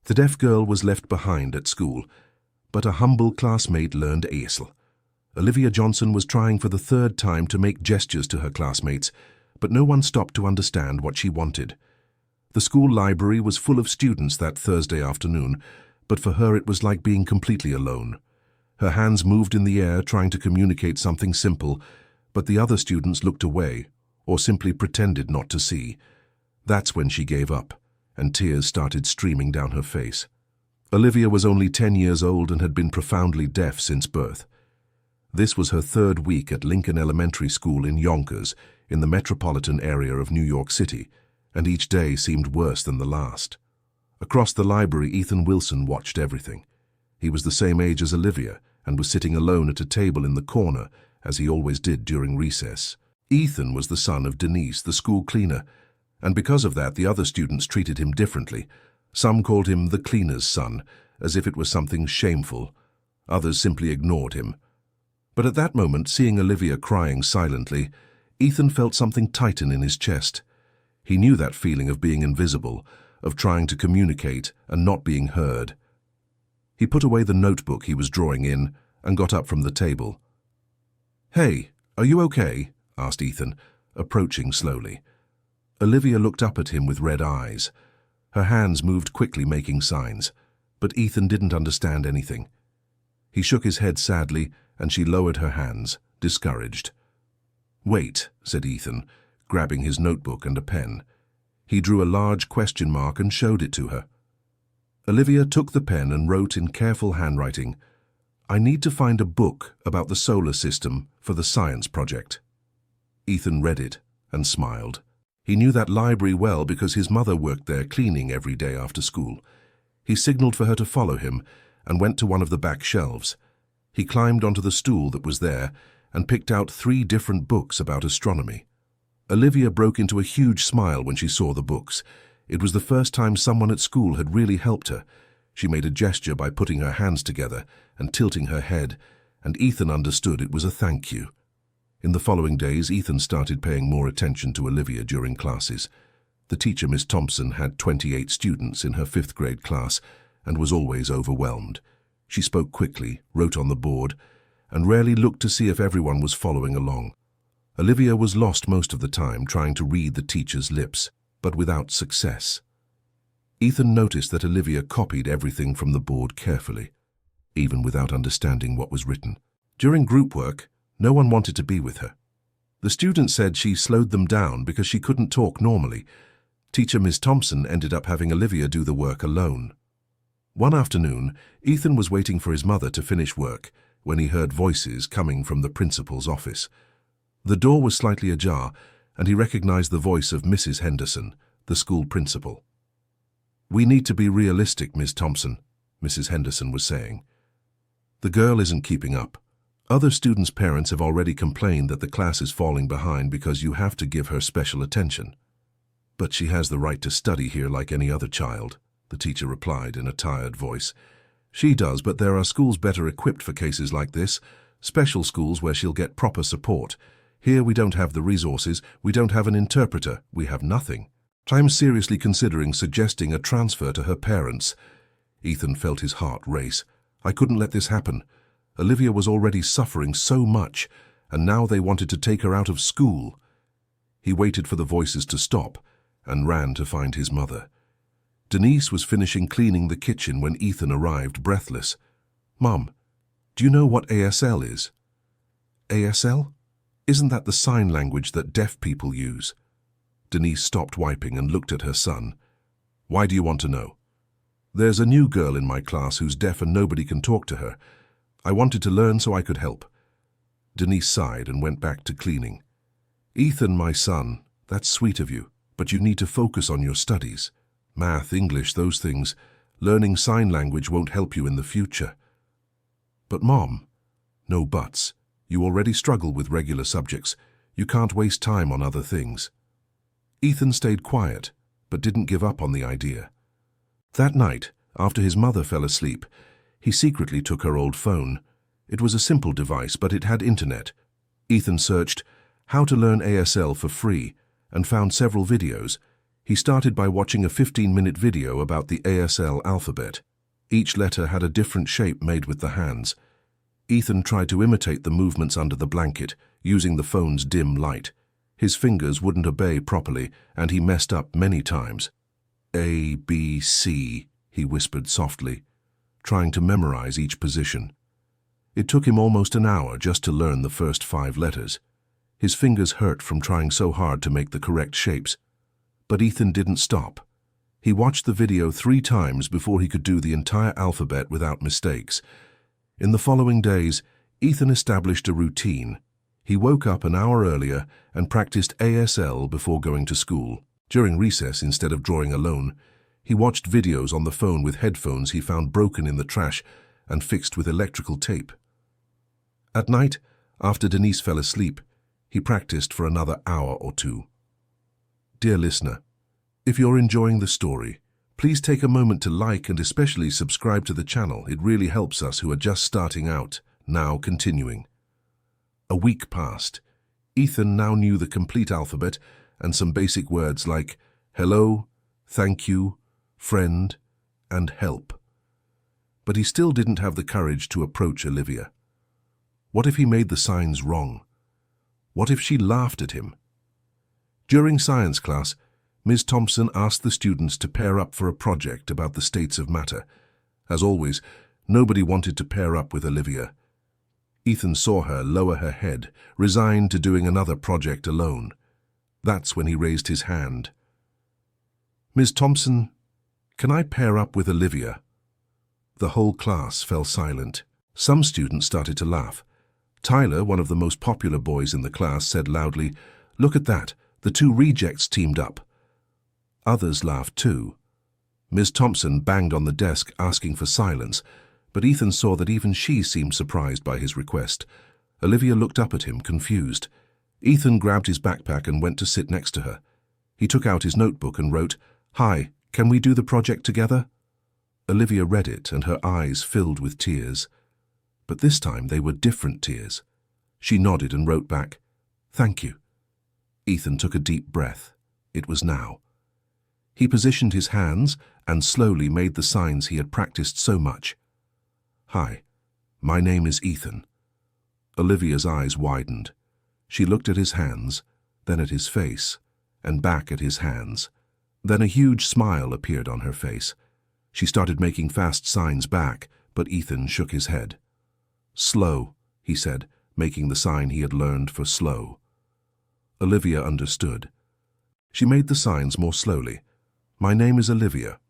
The deaf girl was left behind at school, but a humble classmate learned ASL. Olivia Johnson was trying for the third time to make gestures to her classmates, but no one stopped to understand what she wanted. The school library was full of students that Thursday afternoon, but for her it was like being completely alone. Her hands moved in the air trying to communicate something simple, but the other students looked away or simply pretended not to see. That's when she gave up, and tears started streaming down her face. Olivia was only 10 years old and had been profoundly deaf since birth. This was her third week at Lincoln Elementary School in Yonkers, in the metropolitan area of New York City, and each day seemed worse than the last. Across the library, Ethan Wilson watched everything. He was the same age as Olivia and was sitting alone at a table in the corner, as he always did during recess. Ethan was the son of Denise, the school cleaner, and because of that the other students treated him differently. Some called him the cleaner's son, as if it was something shameful. Others simply ignored him. But at that moment, seeing Olivia crying silently, Ethan felt something tighten in his chest. He knew that feeling of being invisible, of trying to communicate and not being heard. He put away the notebook he was drawing in and got up from the table. "Hey, are you okay?" asked Ethan, approaching slowly. Olivia looked up at him with red eyes. Her hands moved quickly, making signs, but Ethan didn't understand anything. He shook his head sadly, and she lowered her hands, discouraged. "Wait," said Ethan, grabbing his notebook and a pen. He drew a large question mark and showed it to her. Olivia took the pen and wrote in careful handwriting, "I need to find a book about the solar system for the science project." Ethan read it and smiled. He knew that library well because his mother worked there cleaning every day after school. He signaled for her to follow him and went to one of the back shelves. He climbed onto the stool that was there and picked out 3 different books about astronomy. Olivia broke into a huge smile when she saw the books. It was the first time someone at school had really helped her. She made a gesture by putting her hands together and tilting her head, and Ethan understood it was a thank you. In the following days, Ethan started paying more attention to Olivia during classes. The teacher, Miss Thompson, had 28 students in her 5th grade class and was always overwhelmed. She spoke quickly, wrote on the board, and rarely looked to see if everyone was following along. Olivia was lost most of the time trying to read the teacher's lips, but without success. Ethan noticed that Olivia copied everything from the board carefully, even without understanding what was written. During group work, no one wanted to be with her. The students said she slowed them down because she couldn't talk normally. Teacher Miss Thompson ended up having Olivia do the work alone. One afternoon, Ethan was waiting for his mother to finish work when he heard voices coming from the principal's office. The door was slightly ajar, and he recognized the voice of Mrs. Henderson, the school principal. "We need to be realistic, Miss Thompson," Mrs. Henderson was saying. "The girl isn't keeping up. Other students' parents have already complained that the class is falling behind because you have to give her special attention." "But she has the right to study here like any other child," the teacher replied in a tired voice. "She does, but there are schools better equipped for cases like this, special schools where she'll get proper support. Here we don't have the resources, we don't have an interpreter, we have nothing. I'm seriously considering suggesting a transfer to her parents." Ethan felt his heart race. "I couldn't let this happen. Olivia was already suffering so much, and now they wanted to take her out of school." He waited for the voices to stop and ran to find his mother. Denise was finishing cleaning the kitchen when Ethan arrived, breathless. "Mom, do you know what ASL is?" "ASL? Isn't that the sign language that deaf people use?" Denise stopped wiping and looked at her son. "Why do you want to know?" "There's a new girl in my class who's deaf and nobody can talk to her. I wanted to learn so I could help." Denise sighed and went back to cleaning. "Ethan, my son, that's sweet of you, but you need to focus on your studies. Math, English, those things. Learning sign language won't help you in the future." "But Mom." "No buts. You already struggle with regular subjects. You can't waste time on other things." Ethan stayed quiet, but didn't give up on the idea. That night, after his mother fell asleep, he secretly took her old phone. It was a simple device, but it had internet. Ethan searched, "How to learn ASL for free," and found several videos. He started by watching a 15-minute video about the ASL alphabet. Each letter had a different shape made with the hands. Ethan tried to imitate the movements under the blanket, using the phone's dim light. His fingers wouldn't obey properly, and he messed up many times. A, B, C, he whispered softly, trying to memorize each position. It took him almost an hour just to learn the first 5 letters. His fingers hurt from trying so hard to make the correct shapes. But Ethan didn't stop. He watched the video 3 times before he could do the entire alphabet without mistakes. In the following days, Ethan established a routine. He woke up an hour earlier and practiced ASL before going to school. During recess, instead of drawing alone, he watched videos on the phone with headphones he found broken in the trash and fixed with electrical tape. At night, after Denise fell asleep, he practiced for another hour or 2. Dear listener, if you're enjoying the story, please take a moment to like and especially subscribe to the channel. It really helps us who are just starting out. Now continuing. A week passed. Ethan now knew the complete alphabet and some basic words like hello, thank you, friend, and help. But he still didn't have the courage to approach Olivia. What if he made the signs wrong? What if she laughed at him? During science class, Ms. Thompson asked the students to pair up for a project about the states of matter. As always, nobody wanted to pair up with Olivia. Ethan saw her lower her head, resigned to doing another project alone. That's when he raised his hand. Ms. Thompson, can I pair up with Olivia? The whole class fell silent. Some students started to laugh. Tyler, one of the most popular boys in the class, said loudly, "Look at that, the 2 rejects teamed up." Others laughed too. Ms. Thompson banged on the desk asking for silence, but Ethan saw that even she seemed surprised by his request. Olivia looked up at him, confused. Ethan grabbed his backpack and went to sit next to her. He took out his notebook and wrote, "Hi, can we do the project together?" Olivia read it and her eyes filled with tears. But this time they were different tears. She nodded and wrote back, "Thank you." Ethan took a deep breath. It was now. He positioned his hands and slowly made the signs he had practiced so much. "Hi, my name is Ethan." Olivia's eyes widened. She looked at his hands, then at his face, and back at his hands. Then a huge smile appeared on her face. She started making fast signs back, but Ethan shook his head. "Slow," he said, making the sign he had learned for slow. Olivia understood. She made the signs more slowly. "My name is Olivia.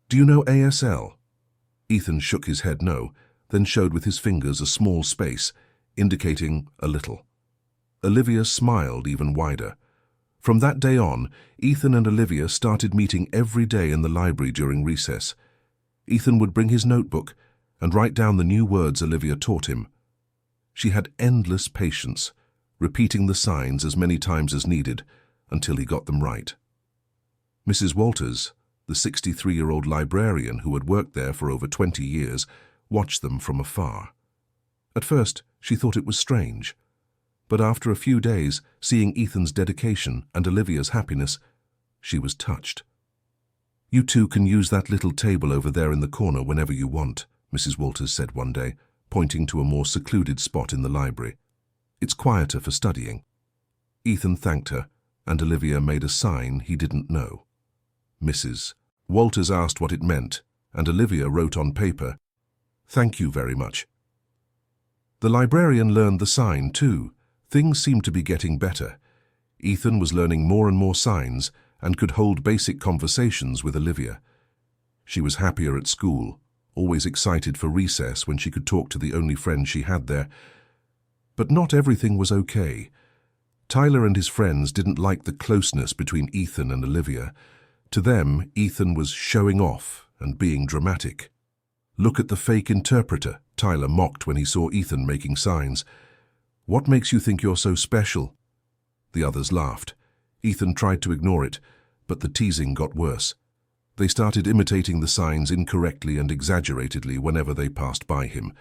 Do you know ASL?" Ethan shook his head no, then showed with his fingers a small space, indicating a little. Olivia smiled even wider. From that day on, Ethan and Olivia started meeting every day in the library during recess. Ethan would bring his notebook and write down the new words Olivia taught him. She had endless patience, repeating the signs as many times as needed until he got them right. Mrs. Walters, the 63-year-old librarian who had worked there for over 20 years, watched them from afar. At first, she thought it was strange. But after a few days, seeing Ethan's dedication and Olivia's happiness, she was touched. "You two can use that little table over there in the corner whenever you want," Mrs. Walters said one day, pointing to a more secluded spot in the library. "It's quieter for studying." Ethan thanked her, and Olivia made a sign he didn't know. Mrs. Walters asked what it meant, and Olivia wrote on paper, "Thank you very much." The librarian learned the sign too. Things seemed to be getting better. Ethan was learning more and more signs and could hold basic conversations with Olivia. She was happier at school, always excited for recess when she could talk to the only friend she had there. But not everything was okay. Tyler and his friends didn't like the closeness between Ethan and Olivia. To them, Ethan was showing off and being dramatic. "Look at the fake interpreter," Tyler mocked when he saw Ethan making signs. "What makes you think you're so special?" The others laughed. Ethan tried to ignore it, but the teasing got worse. They started imitating the signs incorrectly and exaggeratedly whenever they passed by him.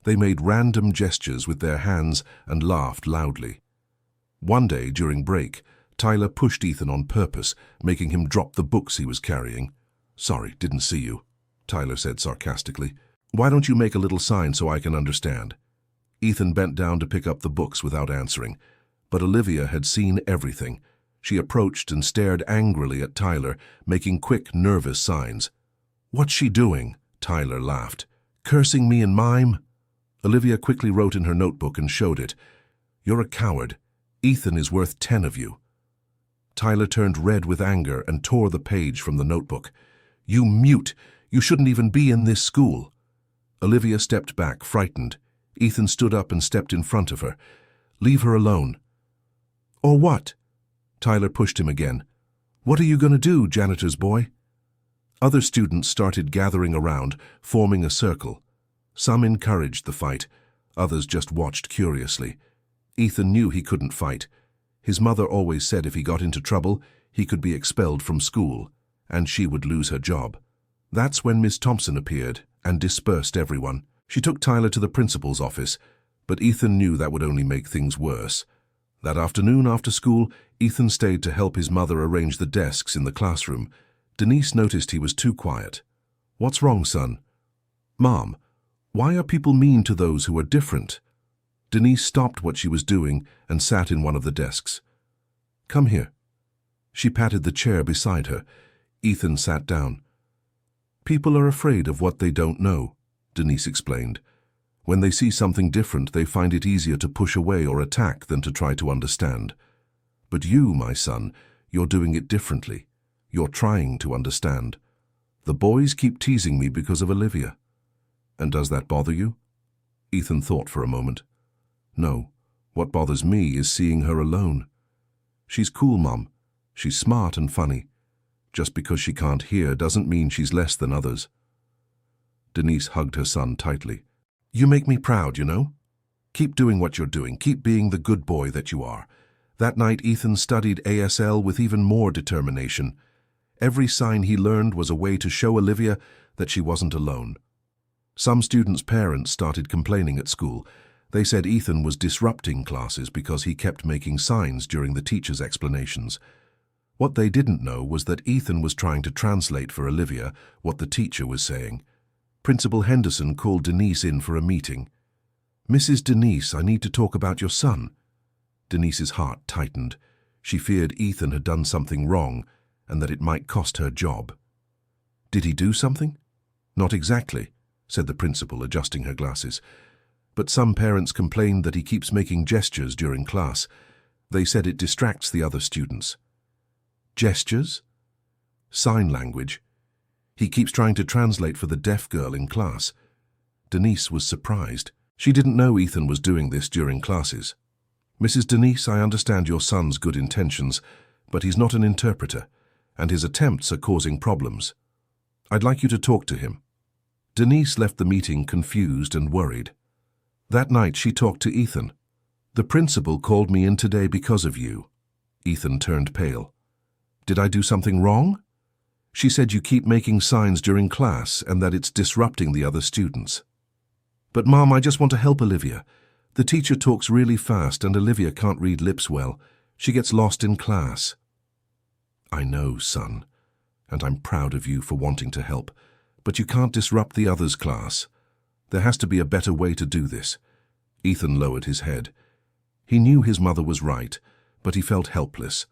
They made random gestures with their hands and laughed loudly. One day, during break, Tyler pushed Ethan on purpose, making him drop the books he was carrying. "Sorry, didn't see you," Tyler said sarcastically. "Why don't you make a little sign so I can understand?" Ethan bent down to pick up the books without answering, but Olivia had seen everything. She approached and stared angrily at Tyler, making quick, nervous signs. "What's she doing?" Tyler laughed. "Cursing me in mime?" Olivia quickly wrote in her notebook and showed it. "You're a coward. Ethan is worth 10 of you." Tyler turned red with anger and tore the page from the notebook. "You mute! You shouldn't even be in this school." Olivia stepped back, frightened. Ethan stood up and stepped in front of her. "Leave her alone." "Or what?" Tyler pushed him again. "What are you going to do, janitor's boy?" Other students started gathering around, forming a circle. Some encouraged the fight, others just watched curiously. Ethan knew he couldn't fight. His mother always said if he got into trouble, he could be expelled from school, and she would lose her job. That's when Miss Thompson appeared and dispersed everyone. She took Tyler to the principal's office, but Ethan knew that would only make things worse. That afternoon after school, Ethan stayed to help his mother arrange the desks in the classroom. Denise noticed he was too quiet. "What's wrong, son?" "Mom, why are people mean to those who are different?" Denise stopped what she was doing and sat in one of the desks. "Come here." She patted the chair beside her. Ethan sat down. "People are afraid of what they don't know," Denise explained. "When they see something different, they find it easier to push away or attack than to try to understand. But you, my son, you're doing it differently. You're trying to understand. The boys keep teasing me because of Olivia." "And does that bother you?" Ethan thought for a moment. "No, what bothers me is seeing her alone. She's cool, Mom. She's smart and funny. Just because she can't hear doesn't mean she's less than others." Denise hugged her son tightly. "You make me proud, you know. Keep doing what you're doing. Keep being the good boy that you are." That night, Ethan studied ASL with even more determination. Every sign he learned was a way to show Olivia that she wasn't alone. Some students' parents started complaining at school. They said Ethan was disrupting classes because he kept making signs during the teacher's explanations. What they didn't know was that Ethan was trying to translate for Olivia what the teacher was saying. Principal Henderson called Denise in for a meeting. "Mrs. Denise, I need to talk about your son." Denise's heart tightened. She feared Ethan had done something wrong and that it might cost her job. "Did he do something?" "Not exactly," said the principal, adjusting her glasses. "But some parents complained that he keeps making gestures during class. They said it distracts the other students." "Gestures?" "Sign language. He keeps trying to translate for the deaf girl in class." Denise was surprised. She didn't know Ethan was doing this during classes. "Mrs. Denise, I understand your son's good intentions, but he's not an interpreter, and his attempts are causing problems. I'd like you to talk to him." Denise left the meeting confused and worried. That night she talked to Ethan. "The principal called me in today because of you." Ethan turned pale. "Did I do something wrong?" "She said you keep making signs during class and that it's disrupting the other students." "But Mom, I just want to help Olivia. The teacher talks really fast and Olivia can't read lips well. She gets lost in class." "I know, son, and I'm proud of you for wanting to help, but you can't disrupt the others' class. There has to be a better way to do this." Ethan lowered his head. He knew his mother was right, but he felt helpless.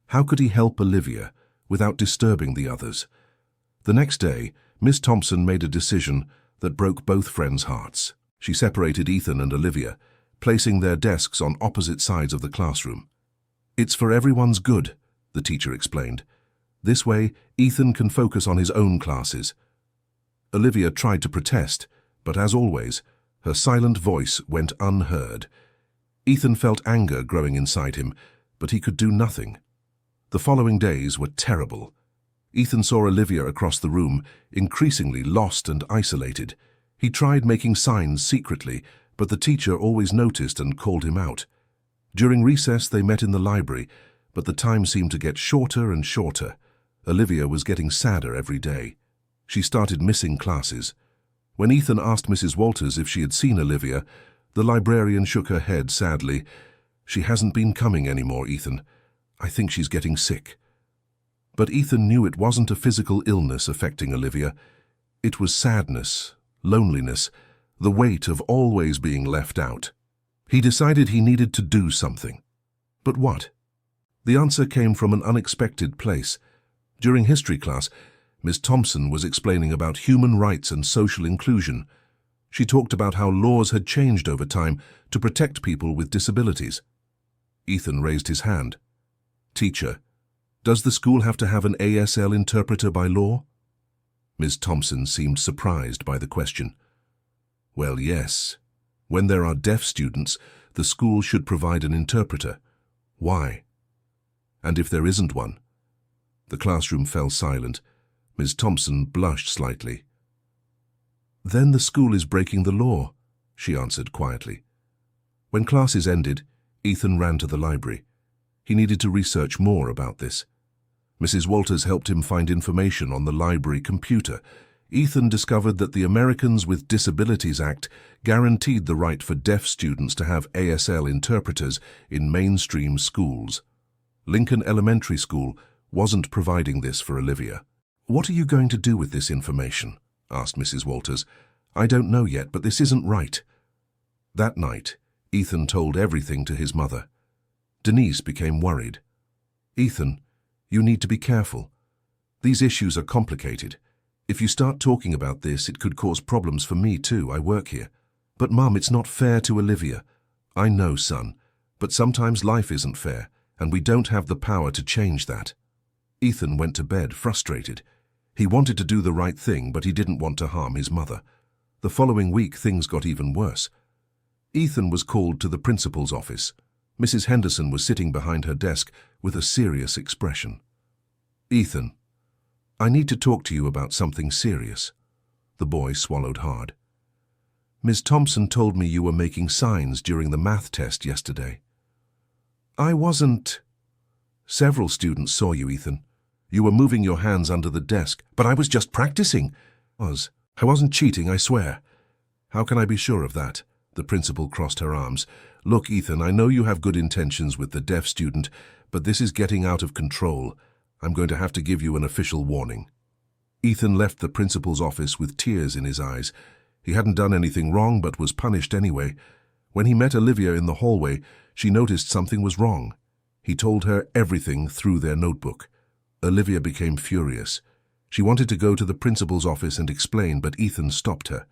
How could he help Olivia without disturbing the others? The next day, Miss Thompson made a decision that broke both friends' hearts. She separated Ethan and Olivia, placing their desks on opposite sides of the classroom. "It's for everyone's good," the teacher explained. "This way, Ethan can focus on his own classes." Olivia tried to protest, but as always, her silent voice went unheard. Ethan felt anger growing inside him, but he could do nothing. The following days were terrible. Ethan saw Olivia across the room, increasingly lost and isolated. He tried making signs secretly, but the teacher always noticed and called him out. During recess, they met in the library, but the time seemed to get shorter and shorter. Olivia was getting sadder every day. She started missing classes. When Ethan asked Mrs. Walters if she had seen Olivia, the librarian shook her head sadly. "She hasn't been coming anymore, Ethan. I think she's getting sick. But Ethan knew it wasn't a physical illness affecting Olivia. It was sadness, loneliness, the weight of always being left out. He decided he needed to do something. But what? The answer came from an unexpected place. During history class, Miss Thompson was explaining about human rights and social inclusion. She talked about how laws had changed over time to protect people with disabilities. Ethan raised his hand. Teacher, does the school have to have an ASL interpreter by law? Ms. Thompson seemed surprised by the question. Well, yes. When there are deaf students, the school should provide an interpreter. Why? And if there isn't one? The classroom fell silent. Ms. Thompson blushed slightly. Then the school is breaking the law, she answered quietly. When classes ended, Ethan ran to the library. He needed to research more about this. Mrs. Walters helped him find information on the library computer. Ethan discovered that the Americans with Disabilities Act guaranteed the right for deaf students to have ASL interpreters in mainstream schools. Lincoln Elementary School wasn't providing this for Olivia. What are you going to do with this information? Asked Mrs. Walters. I don't know yet, but this isn't right. That night, Ethan told everything to his mother. Denise became worried. Ethan, you need to be careful. These issues are complicated. If you start talking about this, it could cause problems for me too. I work here. But Mum, it's not fair to Olivia. I know, son, but sometimes life isn't fair, and we don't have the power to change that. Ethan went to bed frustrated. He wanted to do the right thing, but he didn't want to harm his mother. The following week, things got even worse. Ethan was called to the principal's office. Mrs. Henderson was sitting behind her desk with a serious expression. Ethan, I need to talk to you about something serious. The boy swallowed hard. Ms. Thompson told me you were making signs during the math test yesterday. I wasn't. Several students saw you, Ethan. You were moving your hands under the desk, but I was just practicing. I wasn't cheating, I swear. How can I be sure of that? The principal crossed her arms. Look, Ethan, I know you have good intentions with the deaf student, but this is getting out of control. I'm going to have to give you an official warning. Ethan left the principal's office with tears in his eyes. He hadn't done anything wrong, but was punished anyway. When he met Olivia in the hallway, she noticed something was wrong. He told her everything through their notebook. Olivia became furious. She wanted to go to the principal's office and explain, but Ethan stopped her.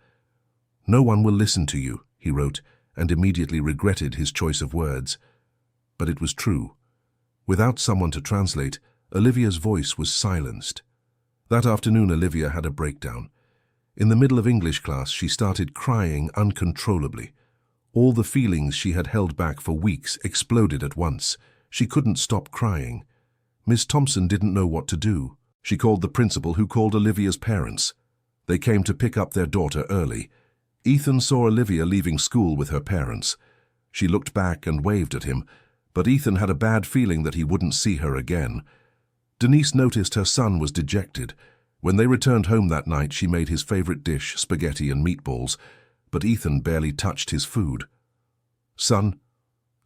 No one will listen to you, he wrote, and immediately regretted his choice of words. But it was true. Without someone to translate, Olivia's voice was silenced. That afternoon, Olivia had a breakdown. In the middle of English class, she started crying uncontrollably. All the feelings she had held back for weeks exploded at once. She couldn't stop crying. Miss Thompson didn't know what to do. She called the principal, who called Olivia's parents. They came to pick up their daughter early. Ethan saw Olivia leaving school with her parents. She looked back and waved at him, but Ethan had a bad feeling that he wouldn't see her again. Denise noticed her son was dejected. When they returned home that night, she made his favorite dish, spaghetti and meatballs, but Ethan barely touched his food. Son,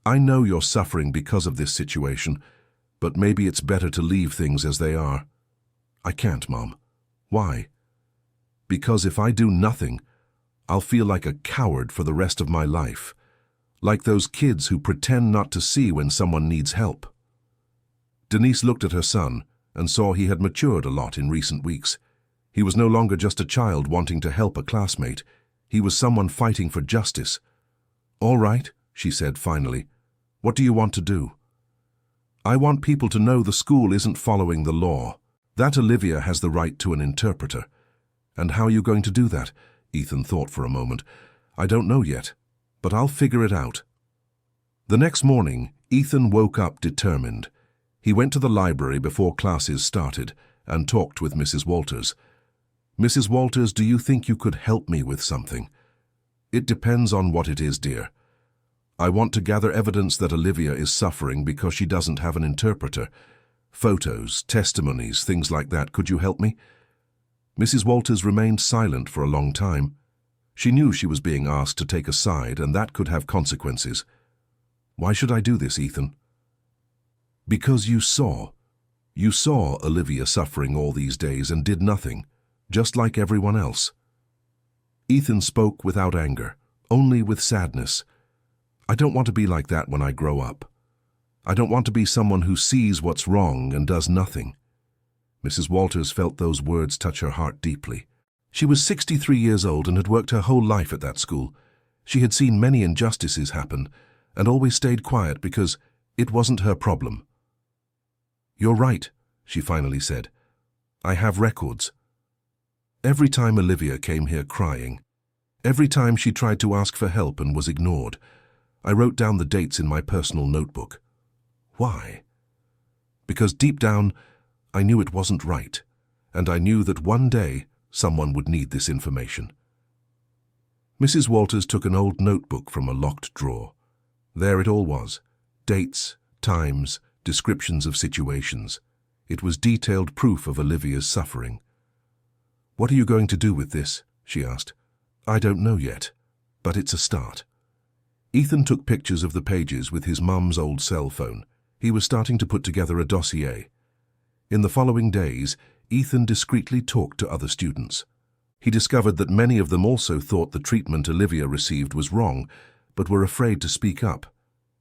I know you're suffering because of this situation, but maybe it's better to leave things as they are. I can't, Mom. Why? Because if I do nothing, I'll feel like a coward for the rest of my life. Like those kids who pretend not to see when someone needs help. Denise looked at her son and saw he had matured a lot in recent weeks. He was no longer just a child wanting to help a classmate. He was someone fighting for justice. All right, she said finally. What do you want to do? I want people to know the school isn't following the law. That Olivia has the right to an interpreter. And how are you going to do that? Ethan thought for a moment. I don't know yet, but I'll figure it out. The next morning, Ethan woke up determined. He went to the library before classes started and talked with Mrs. Walters. Mrs. Walters, do you think you could help me with something? It depends on what it is, dear. I want to gather evidence that Olivia is suffering because she doesn't have an interpreter. Photos, testimonies, things like that. Could you help me? Mrs. Walters remained silent for a long time. She knew she was being asked to take a side, and that could have consequences. Why should I do this, Ethan? Because you saw. You saw Olivia suffering all these days and did nothing, just like everyone else. Ethan spoke without anger, only with sadness. I don't want to be like that when I grow up. I don't want to be someone who sees what's wrong and does nothing. Mrs. Walters felt those words touch her heart deeply. She was 63 years old and had worked her whole life at that school. She had seen many injustices happen and always stayed quiet because it wasn't her problem. "You're right," she finally said. "I have records. Every time Olivia came here crying, every time she tried to ask for help and was ignored, I wrote down the dates in my personal notebook. Why? Because deep down, I knew it wasn't right, and I knew that one day someone would need this information." Mrs. Walters took an old notebook from a locked drawer. There it all was: dates, times, descriptions of situations. It was detailed proof of Olivia's suffering. "What are you going to do with this?" she asked. "I don't know yet, but it's a start." Ethan took pictures of the pages with his mum's old cell phone. He was starting to put together a dossier. In the following days, Ethan discreetly talked to other students. He discovered that many of them also thought the treatment Olivia received was wrong, but were afraid to speak up.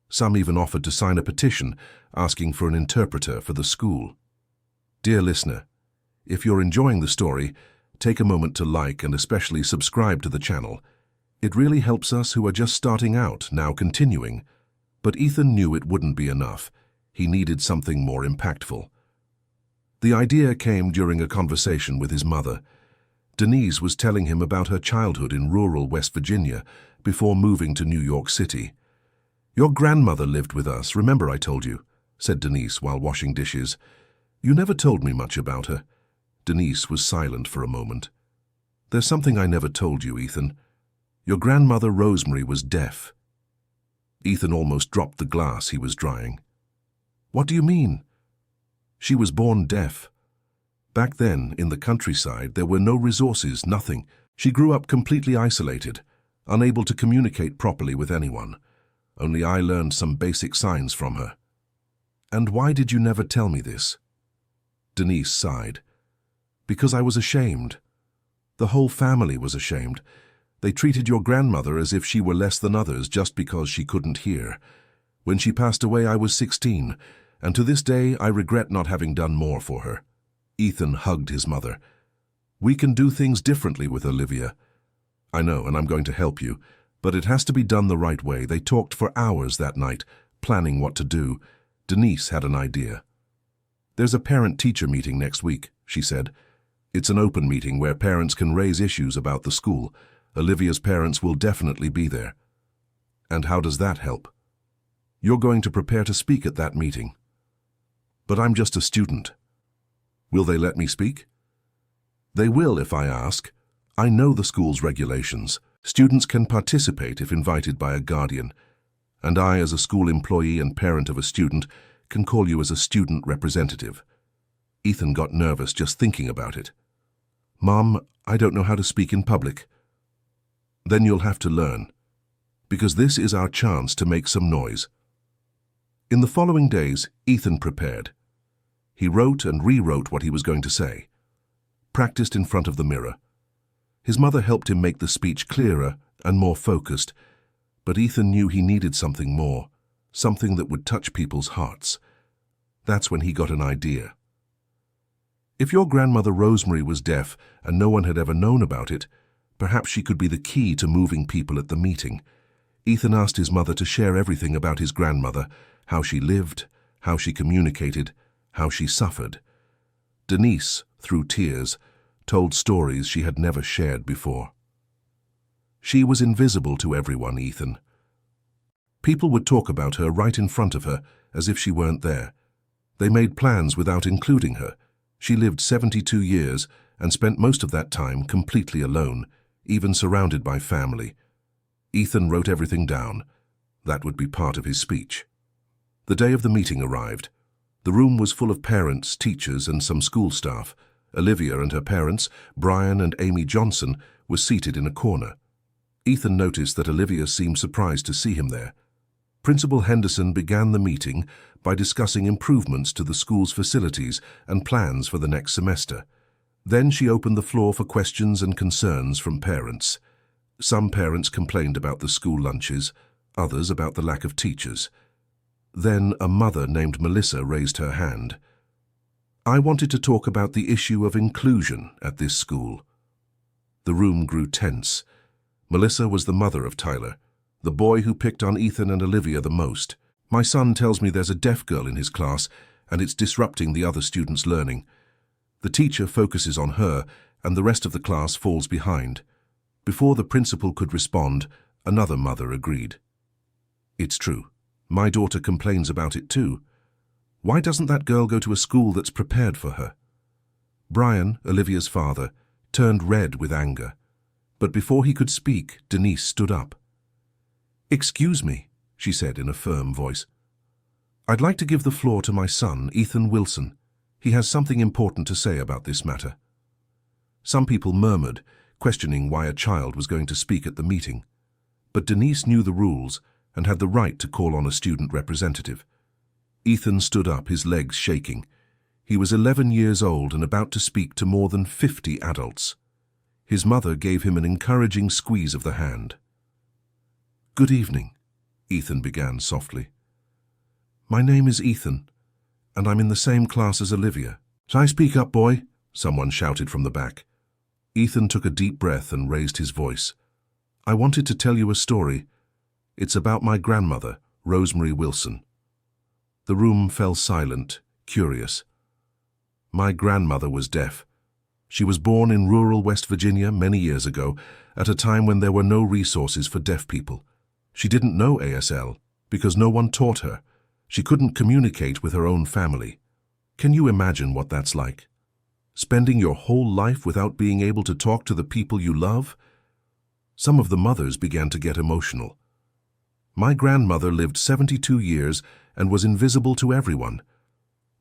Some even offered to sign a petition asking for an interpreter for the school. Dear listener, if you're enjoying the story, take a moment to like and especially subscribe to the channel. It really helps us who are just starting out, now continuing. But Ethan knew it wouldn't be enough. He needed something more impactful. The idea came during a conversation with his mother. Denise was telling him about her childhood in rural West Virginia before moving to New York City. "Your grandmother lived with us, remember I told you," said Denise while washing dishes. "You never told me much about her." Denise was silent for a moment. "There's something I never told you, Ethan. Your grandmother Rosemary was deaf." Ethan almost dropped the glass he was drying. "What do you mean?" "She was born deaf. Back then, in the countryside, there were no resources, nothing. She grew up completely isolated, unable to communicate properly with anyone. Only I learned some basic signs from her." "And why did you never tell me this?" Denise sighed. "Because I was ashamed. The whole family was ashamed. They treated your grandmother as if she were less than others just because she couldn't hear. When she passed away, I was 16, and to this day I regret not having done more for her." Ethan hugged his mother. "We can do things differently with Olivia. I know, and I'm going to help you, but it has to be done the right way." They talked for hours that night, planning what to do. Denise had an idea. "There's a parent-teacher meeting next week," she said. "It's an open meeting where parents can raise issues about the school. Olivia's parents will definitely be there." "And how does that help?" "You're going to prepare to speak at that meeting." "But I'm just a student." "Will they let me speak?" "They will if I ask. I know the school's regulations. Students can participate if invited by a guardian. And I, as a school employee and parent of a student, can call you as a student representative." Ethan got nervous just thinking about it. "Mom, I don't know how to speak in public." "Then you'll have to learn. Because this is our chance to make some noise." In the following days, Ethan prepared. He wrote and rewrote what he was going to say. Practiced in front of the mirror. His mother helped him make the speech clearer and more focused, but Ethan knew he needed something more, something that would touch people's hearts. That's when he got an idea. If your grandmother Rosemary was deaf and no one had ever known about it, perhaps she could be the key to moving people at the meeting. Ethan asked his mother to share everything about his grandmother, how she lived, how she communicated, how she suffered. Denise, through tears, told stories she had never shared before. She was invisible to everyone, Ethan. People would talk about her right in front of her, as if she weren't there. They made plans without including her. She lived 72 years and spent most of that time completely alone, even surrounded by family. Ethan wrote everything down. That would be part of his speech. The day of the meeting arrived. The room was full of parents, teachers, and some school staff. Olivia and her parents, Brian and Amy Johnson, were seated in a corner. Ethan noticed that Olivia seemed surprised to see him there. Principal Henderson began the meeting by discussing improvements to the school's facilities and plans for the next semester. Then she opened the floor for questions and concerns from parents. Some parents complained about the school lunches, others about the lack of teachers. Then a mother named Melissa raised her hand. "I wanted to talk about the issue of inclusion at this school." The room grew tense. Melissa was the mother of Tyler, the boy who picked on Ethan and Olivia the most. "My son tells me there's a deaf girl in his class and it's disrupting the other students' learning. The teacher focuses on her and the rest of the class falls behind." Before the principal could respond, another mother agreed. "It's true. My daughter complains about it too. Why doesn't that girl go to a school that's prepared for her?" Brian, Olivia's father, turned red with anger. But before he could speak, Denise stood up. "Excuse me," she said in a firm voice. "I'd like to give the floor to my son, Ethan Wilson. He has something important to say about this matter." Some people murmured, questioning why a child was going to speak at the meeting. But Denise knew the rules and had the right to call on a student representative. Ethan stood up, his legs shaking. He was 11 years old and about to speak to more than 50 adults. His mother gave him an encouraging squeeze of the hand. "Good evening," Ethan began softly. "My name is Ethan, and I'm in the same class as Olivia." "Shall I speak up, boy?" someone shouted from the back. Ethan took a deep breath and raised his voice. "I wanted to tell you a story. It's about my grandmother, Rosemary Wilson." The room fell silent, curious. My grandmother was deaf. She was born in rural West Virginia many years ago, at a time when there were no resources for deaf people. She didn't know ASL because no one taught her. She couldn't communicate with her own family. Can you imagine what that's like? Spending your whole life without being able to talk to the people you love? Some of the mothers began to get emotional. My grandmother lived 72 years and was invisible to everyone.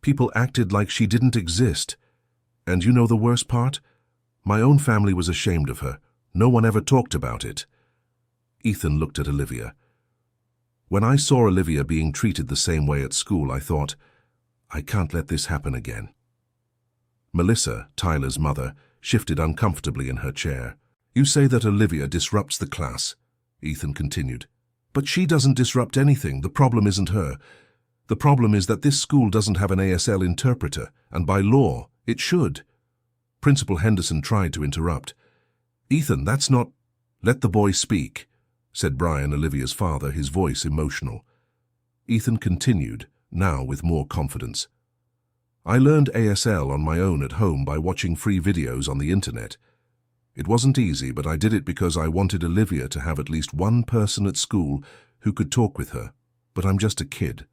People acted like she didn't exist. And you know the worst part? My own family was ashamed of her. No one ever talked about it. Ethan looked at Olivia. When I saw Olivia being treated the same way at school, I thought, I can't let this happen again. Melissa, Tyler's mother, shifted uncomfortably in her chair. "You say that Olivia disrupts the class," Ethan continued. "But she doesn't disrupt anything. The problem isn't her. The problem is that this school doesn't have an ASL interpreter, and by law, it should." Principal Henderson tried to interrupt. "Ethan, that's not—" "Let the boy speak," said Brian, Olivia's father, his voice emotional. Ethan continued, now with more confidence. "I learned ASL on my own at home by watching free videos on the internet. It wasn't easy, but I did it because I wanted Olivia to have at least one person at school who could talk with her. But I'm just a kid.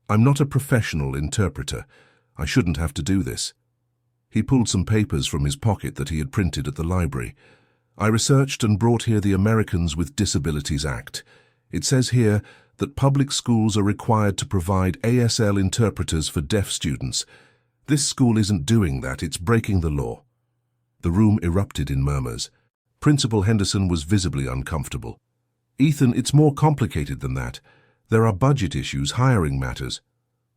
I'm not a professional interpreter. I shouldn't have to do this." He pulled some papers from his pocket that he had printed at the library. "I researched and brought here the Americans with Disabilities Act. It says here that public schools are required to provide ASL interpreters for deaf students. This school isn't doing that. It's breaking the law." The room erupted in murmurs. Principal Henderson was visibly uncomfortable. "Ethan, it's more complicated than that. There are budget issues, hiring matters."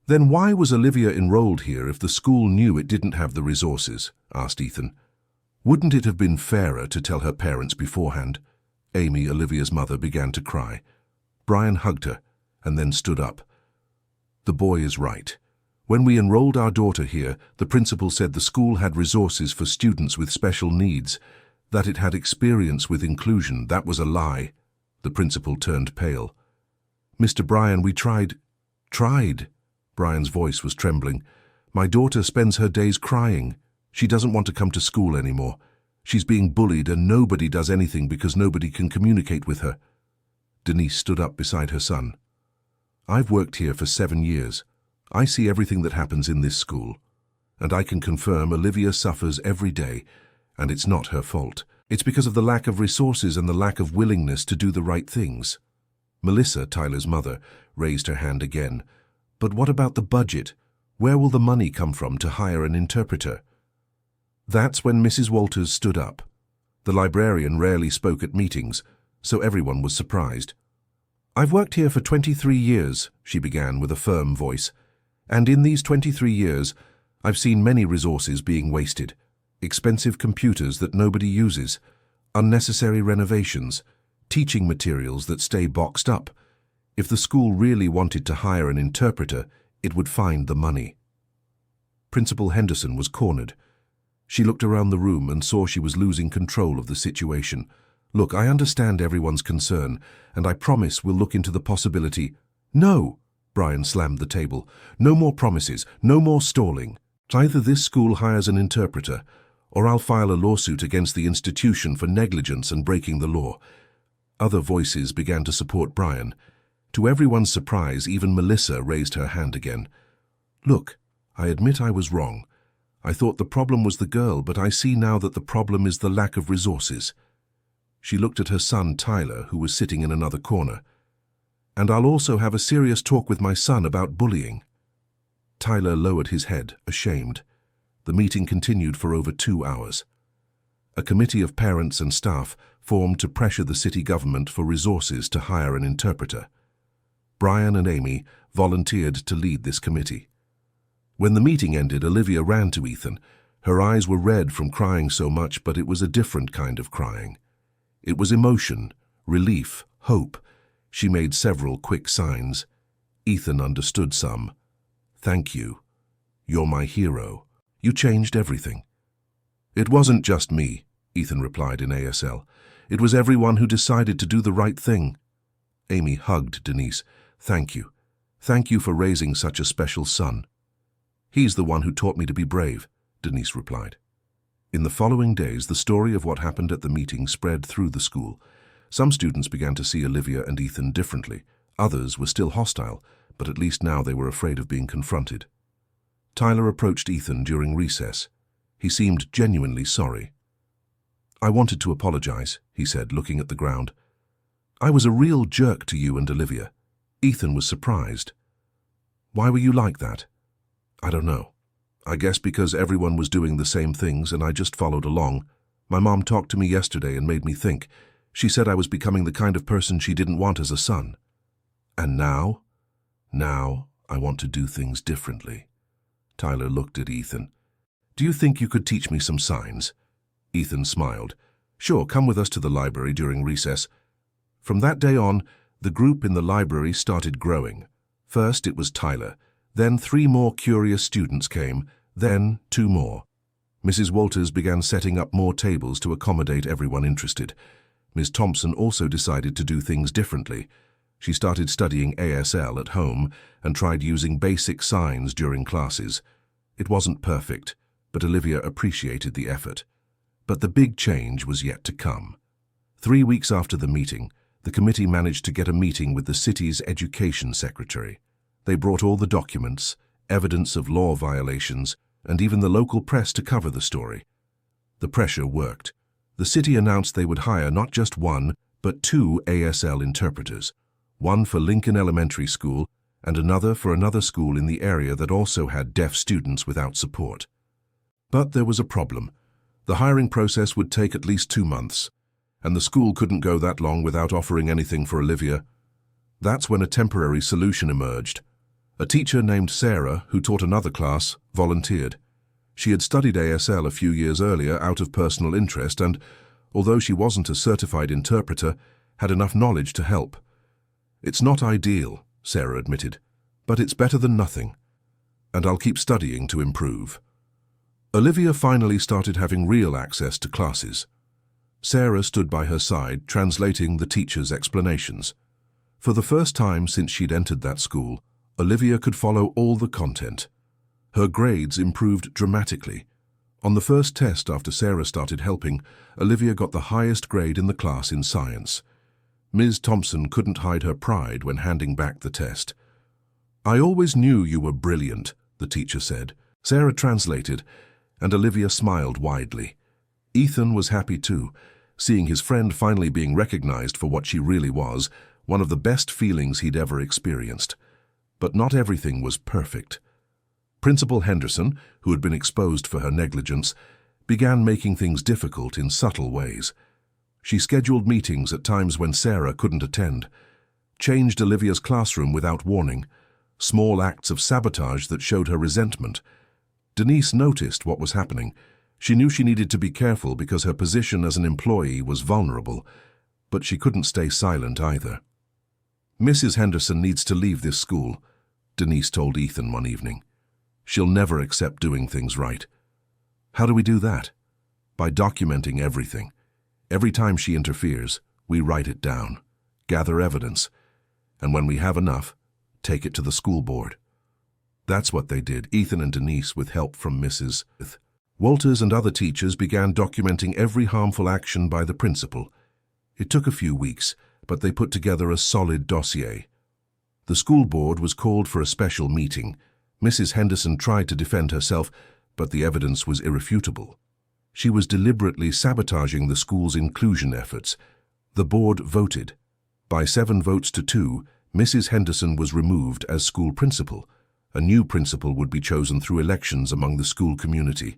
"Then why was Olivia enrolled here if the school knew it didn't have the resources?" asked Ethan. "Wouldn't it have been fairer to tell her parents beforehand?" Amy, Olivia's mother, began to cry. Brian hugged her and then stood up. "The boy is right. When we enrolled our daughter here, the principal said the school had resources for students with special needs, that it had experience with inclusion. That was a lie." The principal turned pale. "Mr. Brian, we tried." "Tried?" Brian's voice was trembling. "My daughter spends her days crying. She doesn't want to come to school anymore. She's being bullied and nobody does anything because nobody can communicate with her." Denise stood up beside her son. "I've worked here for 7 years. I see everything that happens in this school. And I can confirm Olivia suffers every day, and it's not her fault. It's because of the lack of resources and the lack of willingness to do the right things." Melissa, Tyler's mother, raised her hand again. "But what about the budget? Where will the money come from to hire an interpreter?" That's when Mrs. Walters stood up. The librarian rarely spoke at meetings, so everyone was surprised. "I've worked here for 23 years, she began with a firm voice. "And in these 23 years, I've seen many resources being wasted. Expensive computers that nobody uses, unnecessary renovations, teaching materials that stay boxed up. If the school really wanted to hire an interpreter, it would find the money." Principal Henderson was cornered. She looked around the room and saw she was losing control of the situation. "Look, I understand everyone's concern, and I promise we'll look into the possibility—" "No!" Brian slammed the table. "No more promises, no more stalling. Either this school hires an interpreter, or I'll file a lawsuit against the institution for negligence and breaking the law." Other voices began to support Brian. To everyone's surprise, even Melissa raised her hand again. "Look, I admit I was wrong. I thought the problem was the girl, but I see now that the problem is the lack of resources." She looked at her son, Tyler, who was sitting in another corner. "And I'll also have a serious talk with my son about bullying." Tyler lowered his head, ashamed. The meeting continued for over 2 hours. A committee of parents and staff formed to pressure the city government for resources to hire an interpreter. Brian and Amy volunteered to lead this committee. When the meeting ended, Olivia ran to Ethan. Her eyes were red from crying so much, but it was a different kind of crying. It was emotion, relief, hope. She made several quick signs. Ethan understood some. "Thank you. You're my hero. You changed everything." "It wasn't just me," Ethan replied in ASL. "It was everyone who decided to do the right thing." Amy hugged Denise. "Thank you. Thank you for raising such a special son." "He's the one who taught me to be brave," Denise replied. In the following days, the story of what happened at the meeting spread through the school. Some students began to see Olivia and Ethan differently. Others were still hostile, but at least now they were afraid of being confronted. Tyler approached Ethan during recess. He seemed genuinely sorry. "I wanted to apologize," he said, looking at the ground. "I was a real jerk to you and Olivia." Ethan was surprised. "Why were you like that?" "I don't know. I guess because everyone was doing the same things and I just followed along. My mom talked to me yesterday and made me think. She said I was becoming the kind of person she didn't want as a son. And now? Now I want to do things differently." Tyler looked at Ethan. "Do you think you could teach me some signs?" Ethan smiled. "Sure, come with us to the library during recess." From that day on, the group in the library started growing. First it was Tyler, then 3 more curious students came, then 2 more. Mrs. Walters began setting up more tables to accommodate everyone interested. Ms. Thompson also decided to do things differently. She started studying ASL at home and tried using basic signs during classes. It wasn't perfect, but Olivia appreciated the effort. But the big change was yet to come. 3 weeks after the meeting, the committee managed to get a meeting with the city's education secretary. They brought all the documents, evidence of law violations, and even the local press to cover the story. The pressure worked. The city announced they would hire not just 1, but 2 ASL interpreters, one for Lincoln Elementary School and another for another school in the area that also had deaf students without support. But there was a problem. The hiring process would take at least 2 months, and the school couldn't go that long without offering anything for Olivia. That's when a temporary solution emerged. A teacher named Sarah, who taught another class, volunteered. She had studied ASL a few years earlier out of personal interest and, although she wasn't a certified interpreter, had enough knowledge to help. "It's not ideal," Sarah admitted, "but it's better than nothing. And I'll keep studying to improve." Olivia finally started having real access to classes. Sarah stood by her side, translating the teacher's explanations. For the first time since she'd entered that school, Olivia could follow all the content. Her grades improved dramatically. On the first test after Sarah started helping, Olivia got the highest grade in the class in science. Ms. Thompson couldn't hide her pride when handing back the test. "I always knew you were brilliant," the teacher said. Sarah translated, and Olivia smiled widely. Ethan was happy too, seeing his friend finally being recognized for what she really was, one of the best feelings he'd ever experienced. But not everything was perfect. Principal Henderson, who had been exposed for her negligence, began making things difficult in subtle ways. She scheduled meetings at times when Sarah couldn't attend. changed Olivia's classroom without warning, small acts of sabotage that showed her resentment. Denise noticed what was happening. She knew she needed to be careful because her position as an employee was vulnerable, but she couldn't stay silent either. "Mrs. Henderson needs to leave this school," Denise told Ethan one evening. "She'll never accept doing things right." "How do we do that?" "By documenting everything. Every time she interferes, we write it down, gather evidence, and when we have enough, take it to the school board." That's what they did, Ethan and Denise, with help from Mrs. Walters and other teachers began documenting every harmful action by the principal. It took a few weeks, but they put together a solid dossier. The school board was called for a special meeting. Mrs. Henderson tried to defend herself, but the evidence was irrefutable. She was deliberately sabotaging the school's inclusion efforts. The board voted. By 7 votes to 2, Mrs. Henderson was removed as school principal. A new principal would be chosen through elections among the school community.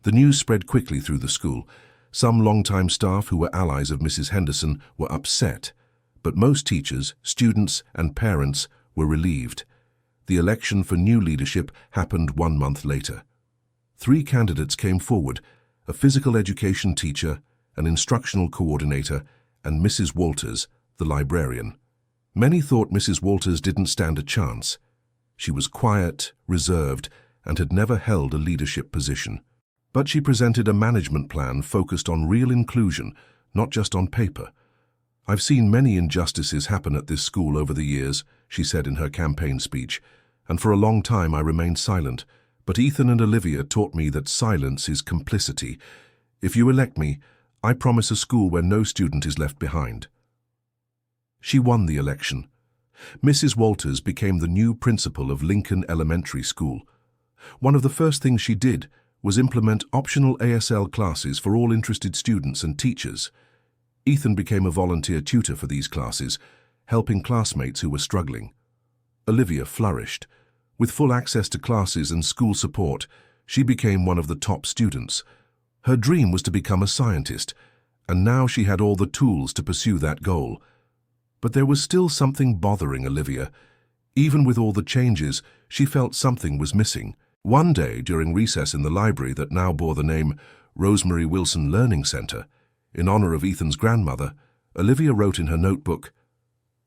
The news spread quickly through the school. Some longtime staff who were allies of Mrs. Henderson were upset, but most teachers, students, and parents were relieved. The election for new leadership happened 1 month later. 3 candidates came forward: a physical education teacher, an instructional coordinator, and Mrs. Walters, the librarian. Many thought Mrs. Walters didn't stand a chance. She was quiet, reserved, and had never held a leadership position. But she presented a management plan focused on real inclusion, not just on paper. "I've seen many injustices happen at this school over the years," she said in her campaign speech, "and for a long time I remained silent. But Ethan and Olivia taught me that silence is complicity. If you elect me, I promise a school where no student is left behind." She won the election. Mrs. Walters became the new principal of Lincoln Elementary School. One of the first things she did was implement optional ASL classes for all interested students and teachers. Ethan became a volunteer tutor for these classes, helping classmates who were struggling. Olivia flourished. With full access to classes and school support, she became one of the top students. Her dream was to become a scientist, and now she had all the tools to pursue that goal. But there was still something bothering Olivia. Even with all the changes, she felt something was missing. One day, during recess in the library that now bore the name Rosemary Wilson Learning Center, in honor of Ethan's grandmother, Olivia wrote in her notebook,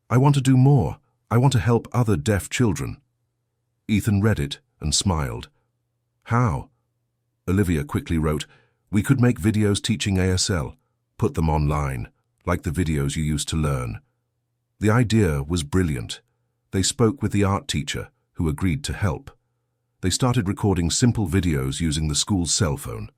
"I want to do more. I want to help other deaf children." Ethan read it and smiled. "How?" Olivia quickly wrote, "We could make videos teaching ASL, put them online, like the videos you used to learn." The idea was brilliant. They spoke with the art teacher, who agreed to help. They started recording simple videos using the school's cell phone.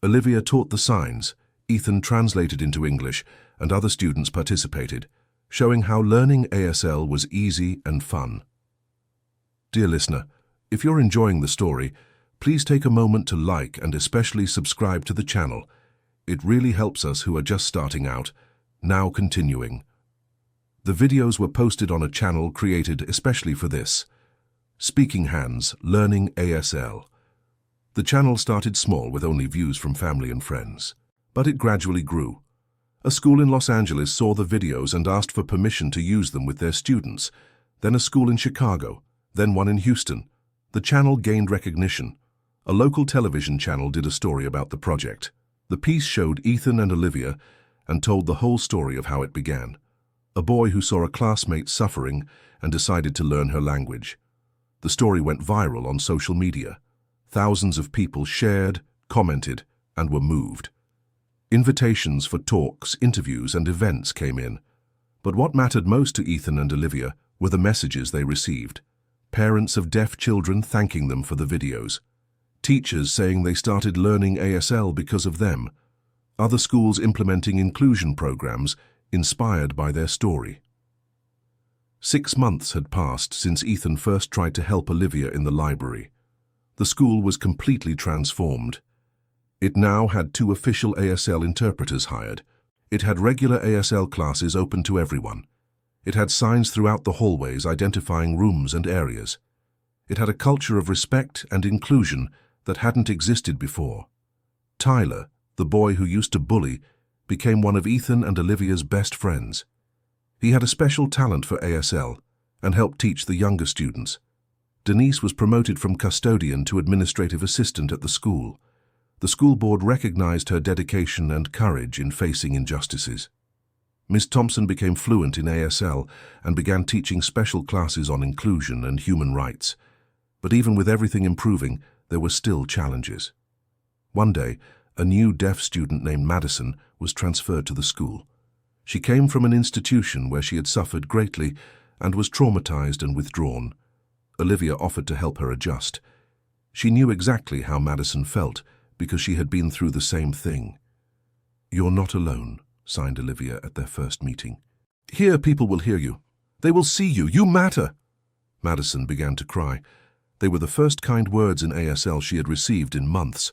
Olivia taught the signs, Ethan translated into English, and other students participated, showing how learning ASL was easy and fun. Dear listener, if you're enjoying the story, please take a moment to like and especially subscribe to the channel. It really helps us who are just starting out. Now continuing. The videos were posted on a channel created especially for this. Speaking Hands, Learning ASL. The channel started small with only views from family and friends, but it gradually grew. A school in Los Angeles saw the videos and asked for permission to use them with their students, then a school in Chicago, then one in Houston. The channel gained recognition. A local television channel did a story about the project. The piece showed Ethan and Olivia and told the whole story of how it began. A boy who saw a classmate suffering and decided to learn her language. The story went viral on social media. Thousands of people shared, commented, and were moved. Invitations for talks, interviews, and events came in. But what mattered most to Ethan and Olivia were the messages they received. Parents of deaf children thanking them for the videos. Teachers saying they started learning ASL because of them. Other schools implementing inclusion programs inspired by their story. 6 months had passed since Ethan first tried to help Olivia in the library. The school was completely transformed. It now had 2 official ASL interpreters hired. It had regular ASL classes open to everyone. It had signs throughout the hallways identifying rooms and areas. It had a culture of respect and inclusion that hadn't existed before. Tyler, the boy who used to bully, became one of Ethan and Olivia's best friends. He had a special talent for ASL and helped teach the younger students. Denise was promoted from custodian to administrative assistant at the school. The school board recognized her dedication and courage in facing injustices. Miss Thompson became fluent in ASL and began teaching special classes on inclusion and human rights. But even with everything improving, there were still challenges. One day, a new deaf student named Madison was transferred to the school. She came from an institution where she had suffered greatly and was traumatized and withdrawn. Olivia offered to help her adjust. She knew exactly how Madison felt because she had been through the same thing. "You're not alone," signed Olivia at their first meeting. "Here people will hear you. They will see you. You matter." Madison began to cry. They were the first kind words in ASL she had received in months.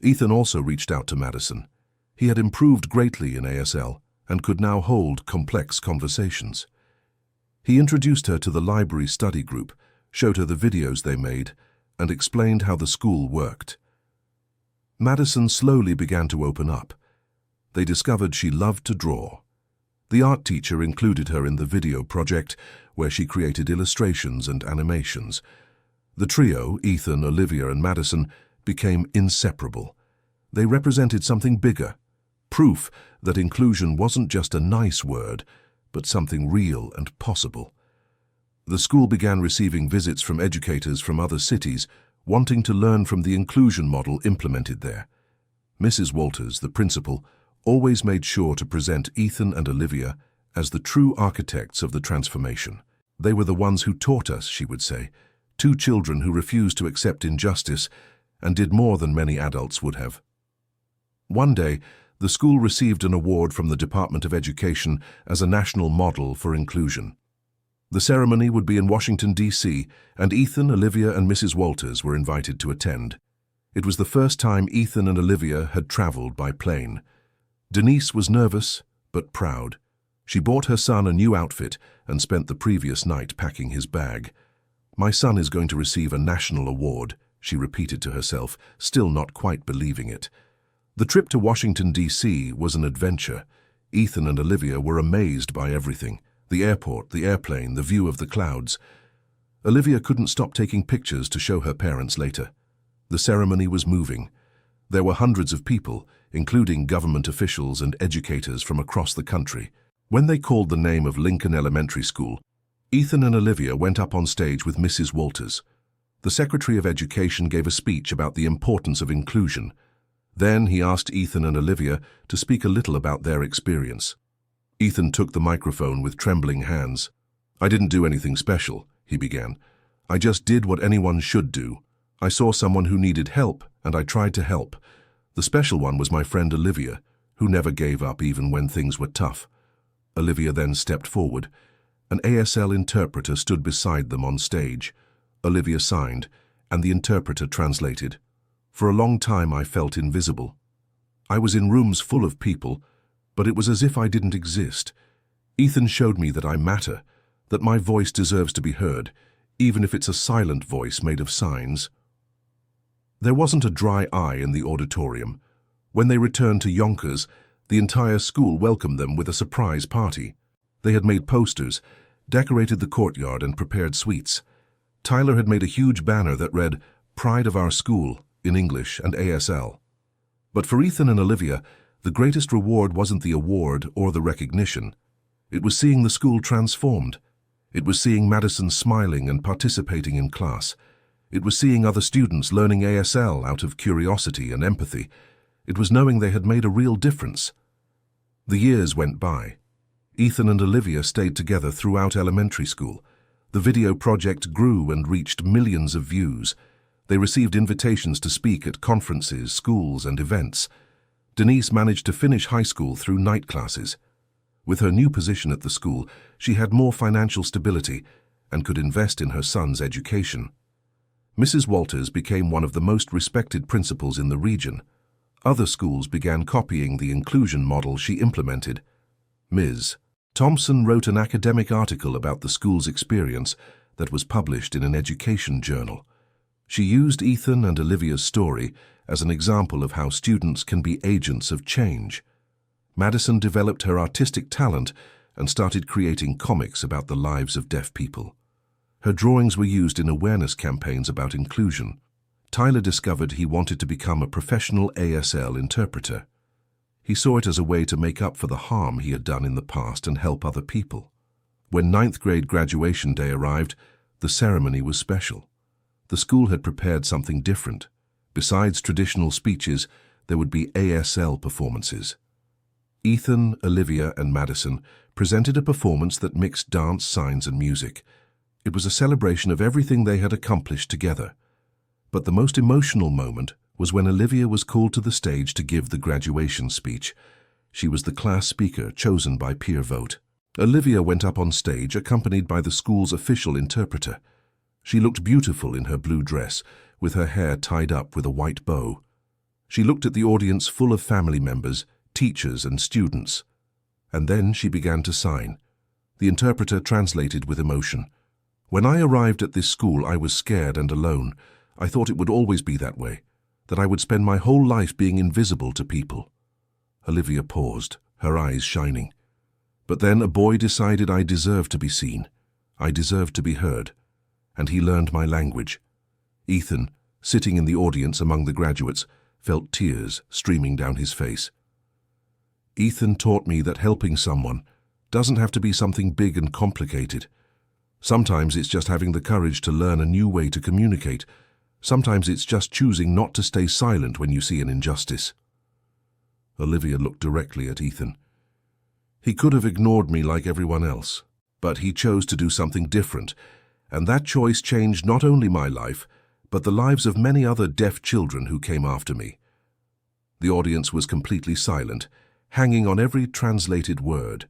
Ethan also reached out to Madison. He had improved greatly in ASL and could now hold complex conversations. He introduced her to the library study group, showed her the videos they made, and explained how the school worked. Madison slowly began to open up. They discovered she loved to draw. The art teacher included her in the video project, where she created illustrations and animations. The trio, Ethan, Olivia, and Madison, became inseparable. They represented something bigger, proof that inclusion wasn't just a nice word, but something real and possible. The school began receiving visits from educators from other cities, wanting to learn from the inclusion model implemented there. Mrs. Walters, the principal, always made sure to present Ethan and Olivia as the true architects of the transformation. "They were the ones who taught us," she would say, "two children who refused to accept injustice and did more than many adults would have." One day, the school received an award from the Department of Education as a national model for inclusion. The ceremony would be in Washington, D.C., and Ethan, Olivia, and Mrs. Walters were invited to attend. It was the first time Ethan and Olivia had traveled by plane. Denise was nervous, but proud. She bought her son a new outfit and spent the previous night packing his bag. "My son is going to receive a national award," she repeated to herself, still not quite believing it. The trip to Washington, D.C. was an adventure. Ethan and Olivia were amazed by everything: the airport, the airplane, the view of the clouds. Olivia couldn't stop taking pictures to show her parents later. The ceremony was moving. There were hundreds of people, including government officials and educators from across the country. When they called the name of Lincoln Elementary School, Ethan and Olivia went up on stage with Mrs. Walters. The Secretary of Education gave a speech about the importance of inclusion. Then he asked Ethan and Olivia to speak a little about their experience. Ethan took the microphone with trembling hands. "I didn't do anything special," he began. "I just did what anyone should do. I saw someone who needed help, and I tried to help. The special one was my friend Olivia, who never gave up even when things were tough." Olivia then stepped forward. An ASL interpreter stood beside them on stage. Olivia signed, and the interpreter translated. "For a long time I felt invisible. I was in rooms full of people, but it was as if I didn't exist. Ethan showed me that I matter, that my voice deserves to be heard, even if it's a silent voice made of signs." There wasn't a dry eye in the auditorium. When they returned to Yonkers, the entire school welcomed them with a surprise party. They had made posters, decorated the courtyard, and prepared sweets. Tyler had made a huge banner that read, "Pride of our school," in English and ASL. But for Ethan and Olivia, the greatest reward wasn't the award or the recognition. It was seeing the school transformed. It was seeing Madison smiling and participating in class. It was seeing other students learning ASL out of curiosity and empathy. It was knowing they had made a real difference. The years went by. Ethan and Olivia stayed together throughout elementary school. The video project grew and reached millions of views. They received invitations to speak at conferences, schools, and events. Denise managed to finish high school through night classes. With her new position at the school, she had more financial stability and could invest in her son's education. Mrs. Walters became one of the most respected principals in the region. Other schools began copying the inclusion model she implemented. Ms. Thompson wrote an academic article about the school's experience that was published in an education journal. She used Ethan and Olivia's story as an example of how students can be agents of change. Madison developed her artistic talent and started creating comics about the lives of deaf people. Her drawings were used in awareness campaigns about inclusion. Tyler discovered he wanted to become a professional ASL interpreter. He saw it as a way to make up for the harm he had done in the past and help other people. When 9th grade graduation day arrived, the ceremony was special. The school had prepared something different. Besides traditional speeches, there would be ASL performances. Ethan, Olivia, and Madison presented a performance that mixed dance, signs, and music. It was a celebration of everything they had accomplished together. But the most emotional moment was when Olivia was called to the stage to give the graduation speech. She was the class speaker chosen by peer vote. Olivia went up on stage accompanied by the school's official interpreter. She looked beautiful in her blue dress, with her hair tied up with a white bow. She looked at the audience full of family members, teachers, and students. And then she began to sign. The interpreter translated with emotion. "When I arrived at this school, I was scared and alone. I thought it would always be that way, that I would spend my whole life being invisible to people." Olivia paused, her eyes shining. "But then a boy decided I deserved to be seen. I deserved to be heard. And he learned my language." Ethan, sitting in the audience among the graduates, felt tears streaming down his face. "Ethan taught me that helping someone doesn't have to be something big and complicated. Sometimes it's just having the courage to learn a new way to communicate. Sometimes it's just choosing not to stay silent when you see an injustice." Olivia looked directly at Ethan. "He could have ignored me like everyone else, but he chose to do something different, and that choice changed not only my life, but the lives of many other deaf children who came after me." The audience was completely silent, hanging on every translated word.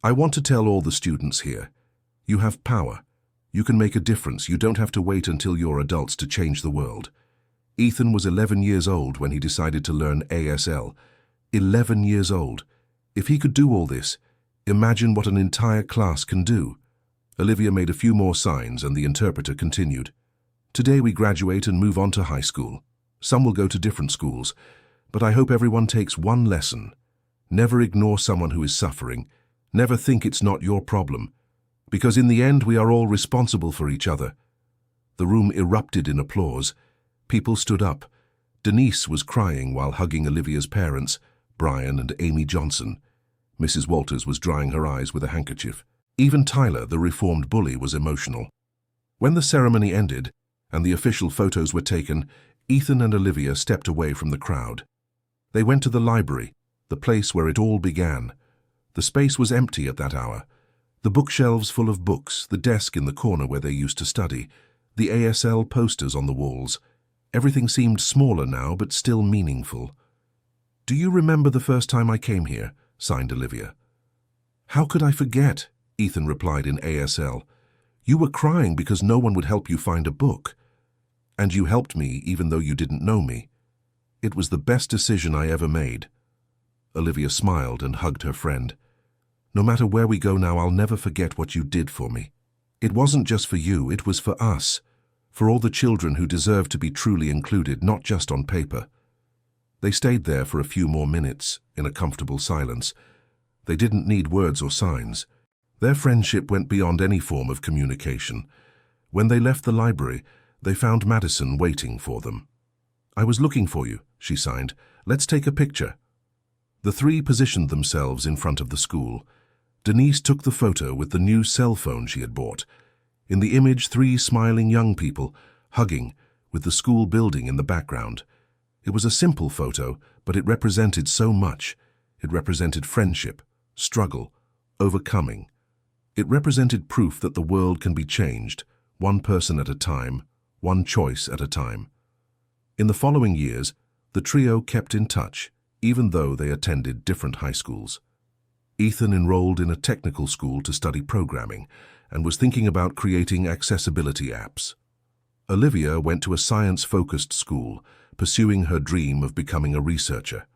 "I want to tell all the students here, you have power. You can make a difference. You don't have to wait until you're adults to change the world." Ethan was 11 years old when he decided to learn ASL. 11 years old. If he could do all this, imagine what an entire class can do. Olivia made a few more signs and the interpreter continued. "Today we graduate and move on to high school. Some will go to different schools, but I hope everyone takes one lesson. Never ignore someone who is suffering. Never think it's not your problem. Because in the end we are all responsible for each other." The room erupted in applause. People stood up. Denise was crying while hugging Olivia's parents, Brian and Amy Johnson. Mrs. Walters was drying her eyes with a handkerchief. Even Tyler, the reformed bully, was emotional. When the ceremony ended and the official photos were taken, Ethan and Olivia stepped away from the crowd. They went to the library, the place where it all began. The space was empty at that hour. The bookshelves full of books, the desk in the corner where they used to study, the ASL posters on the walls. Everything seemed smaller now, but still meaningful. "Do you remember the first time I came here?" signed Olivia. "How could I forget?" Ethan replied in ASL. "You were crying because no one would help you find a book. And you helped me even though you didn't know me. It was the best decision I ever made." Olivia smiled and hugged her friend. "No matter where we go now, I'll never forget what you did for me. It wasn't just for you, it was for us, for all the children who deserve to be truly included, not just on paper." They stayed there for a few more minutes, in a comfortable silence. They didn't need words or signs. Their friendship went beyond any form of communication. When they left the library, they found Madison waiting for them. "I was looking for you," she signed. "Let's take a picture." The three positioned themselves in front of the school. Denise took the photo with the new cell phone she had bought. In the image, 3 smiling young people, hugging, with the school building in the background. It was a simple photo, but it represented so much. It represented friendship, struggle, overcoming. It represented proof that the world can be changed, one person at a time, one choice at a time. In the following years, the trio kept in touch, even though they attended different high schools. Ethan enrolled in a technical school to study programming and was thinking about creating accessibility apps. Olivia went to a science-focused school, pursuing her dream of becoming a researcher.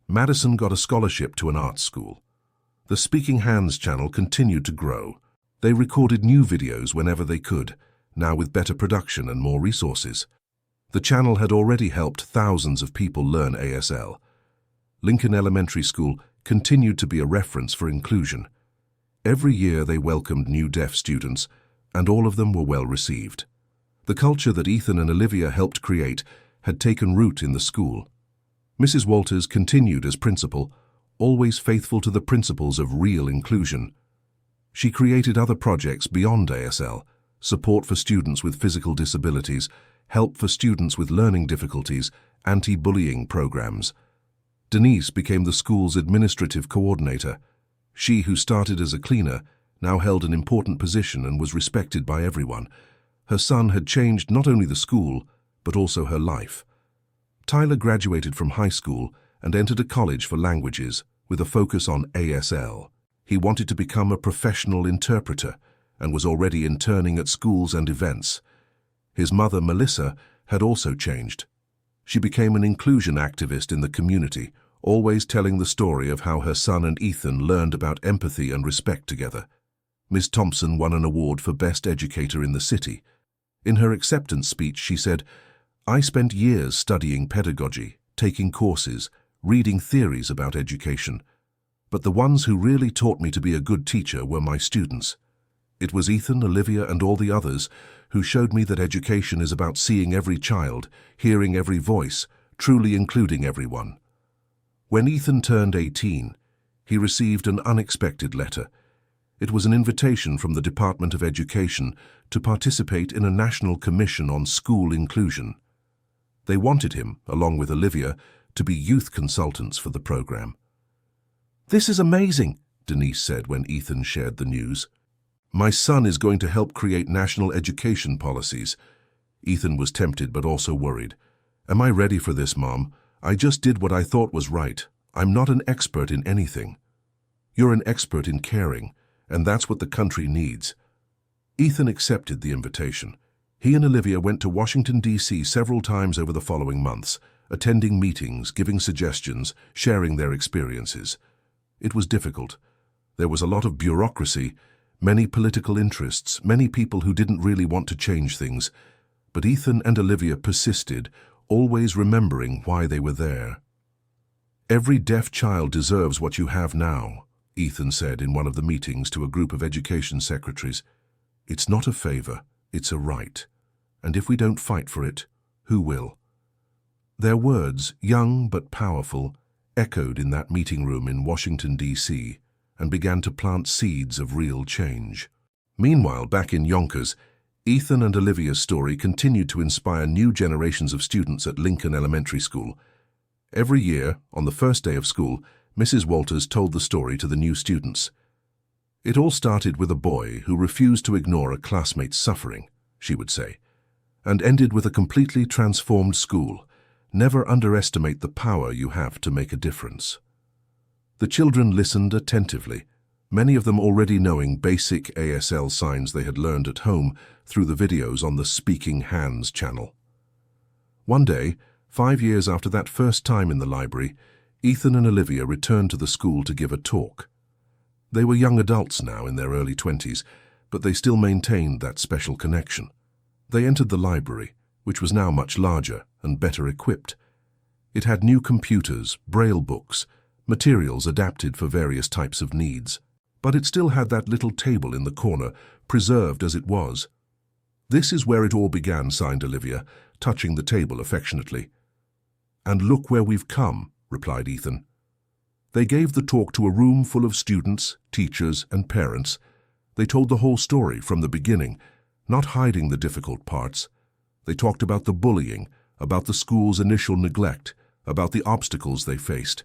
Madison got a scholarship to an arts school. The Speaking Hands channel continued to grow. They recorded new videos whenever they could, now with better production and more resources. The channel had already helped thousands of people learn ASL. Lincoln Elementary School continued to be a reference for inclusion. Every year they welcomed new deaf students, and all of them were well received. The culture that Ethan and Olivia helped create had taken root in the school. Mrs. Walters continued as principal, always faithful to the principles of real inclusion. She created other projects beyond ASL, support for students with physical disabilities, help for students with learning difficulties, anti-bullying programs. Denise became the school's administrative coordinator. She, who started as a cleaner, now held an important position and was respected by everyone. Her son had changed not only the school, but also her life. Tyler graduated from high school and entered a college for languages with a focus on ASL. He wanted to become a professional interpreter and was already interning at schools and events. His mother, Melissa, had also changed. She became an inclusion activist in the community, always telling the story of how her son and Ethan learned about empathy and respect together. Ms. Thompson won an award for Best Educator in the city. In her acceptance speech, she said, "I spent years studying pedagogy, taking courses, reading theories about education. But the ones who really taught me to be a good teacher were my students. It was Ethan, Olivia, and all the others who showed me that education is about seeing every child, hearing every voice, truly including everyone." When Ethan turned 18, he received an unexpected letter. It was an invitation from the Department of Education to participate in a national commission on school inclusion. They wanted him, along with Olivia, to be youth consultants for the program. "This is amazing," Denise said when Ethan shared the news. "My son is going to help create national education policies." Ethan was tempted but also worried. "Am I ready for this, Mom? I just did what I thought was right. I'm not an expert in anything." "You're an expert in caring, and that's what the country needs." Ethan accepted the invitation. He and Olivia went to Washington, D.C. several times over the following months, attending meetings, giving suggestions, sharing their experiences. It was difficult. There was a lot of bureaucracy, many political interests, many people who didn't really want to change things. But Ethan and Olivia persisted, always remembering why they were there. "Every deaf child deserves what you have now," Ethan said in one of the meetings to a group of education secretaries. "It's not a favor, it's a right. And if we don't fight for it, who will?" Their words, young but powerful, echoed in that meeting room in Washington, D.C., and began to plant seeds of real change. Meanwhile, back in Yonkers, Ethan and Olivia's story continued to inspire new generations of students at Lincoln Elementary School. Every year, on the first day of school, Mrs. Walters told the story to the new students. "It all started with a boy who refused to ignore a classmate's suffering," she would say, "and ended with a completely transformed school. Never underestimate the power you have to make a difference." The children listened attentively, many of them already knowing basic ASL signs they had learned at home through the videos on the Speaking Hands channel. One day, 5 years after that first time in the library, Ethan and Olivia returned to the school to give a talk. They were young adults now in their early 20s, but they still maintained that special connection. They entered the library, which was now much larger and better equipped. It had new computers, braille books, materials adapted for various types of needs. But it still had that little table in the corner, preserved as it was. "This is where it all began," signed Olivia, touching the table affectionately. "And look where we've come," replied Ethan. They gave the talk to a room full of students, teachers, and parents. They told the whole story from the beginning, not hiding the difficult parts. They talked about the bullying, about the school's initial neglect, about the obstacles they faced.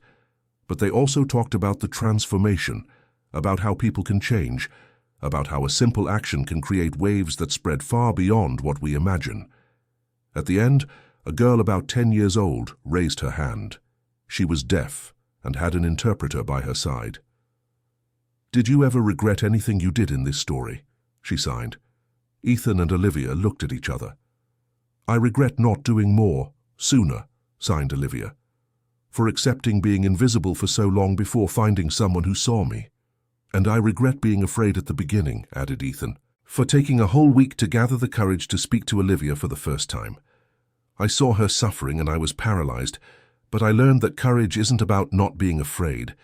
But they also talked about the transformation, about how people can change, about how a simple action can create waves that spread far beyond what we imagine. At the end, a girl about 10 years old raised her hand. She was deaf and had an interpreter by her side. "Did you ever regret anything you did in this story?" she signed. Ethan and Olivia looked at each other. "I regret not doing more, sooner," signed Olivia, "for accepting being invisible for so long before finding someone who saw me." "And I regret being afraid at the beginning," added Ethan, "for taking a whole week to gather the courage to speak to Olivia for the first time. I saw her suffering and I was paralyzed, but I learned that courage isn't about not being afraid.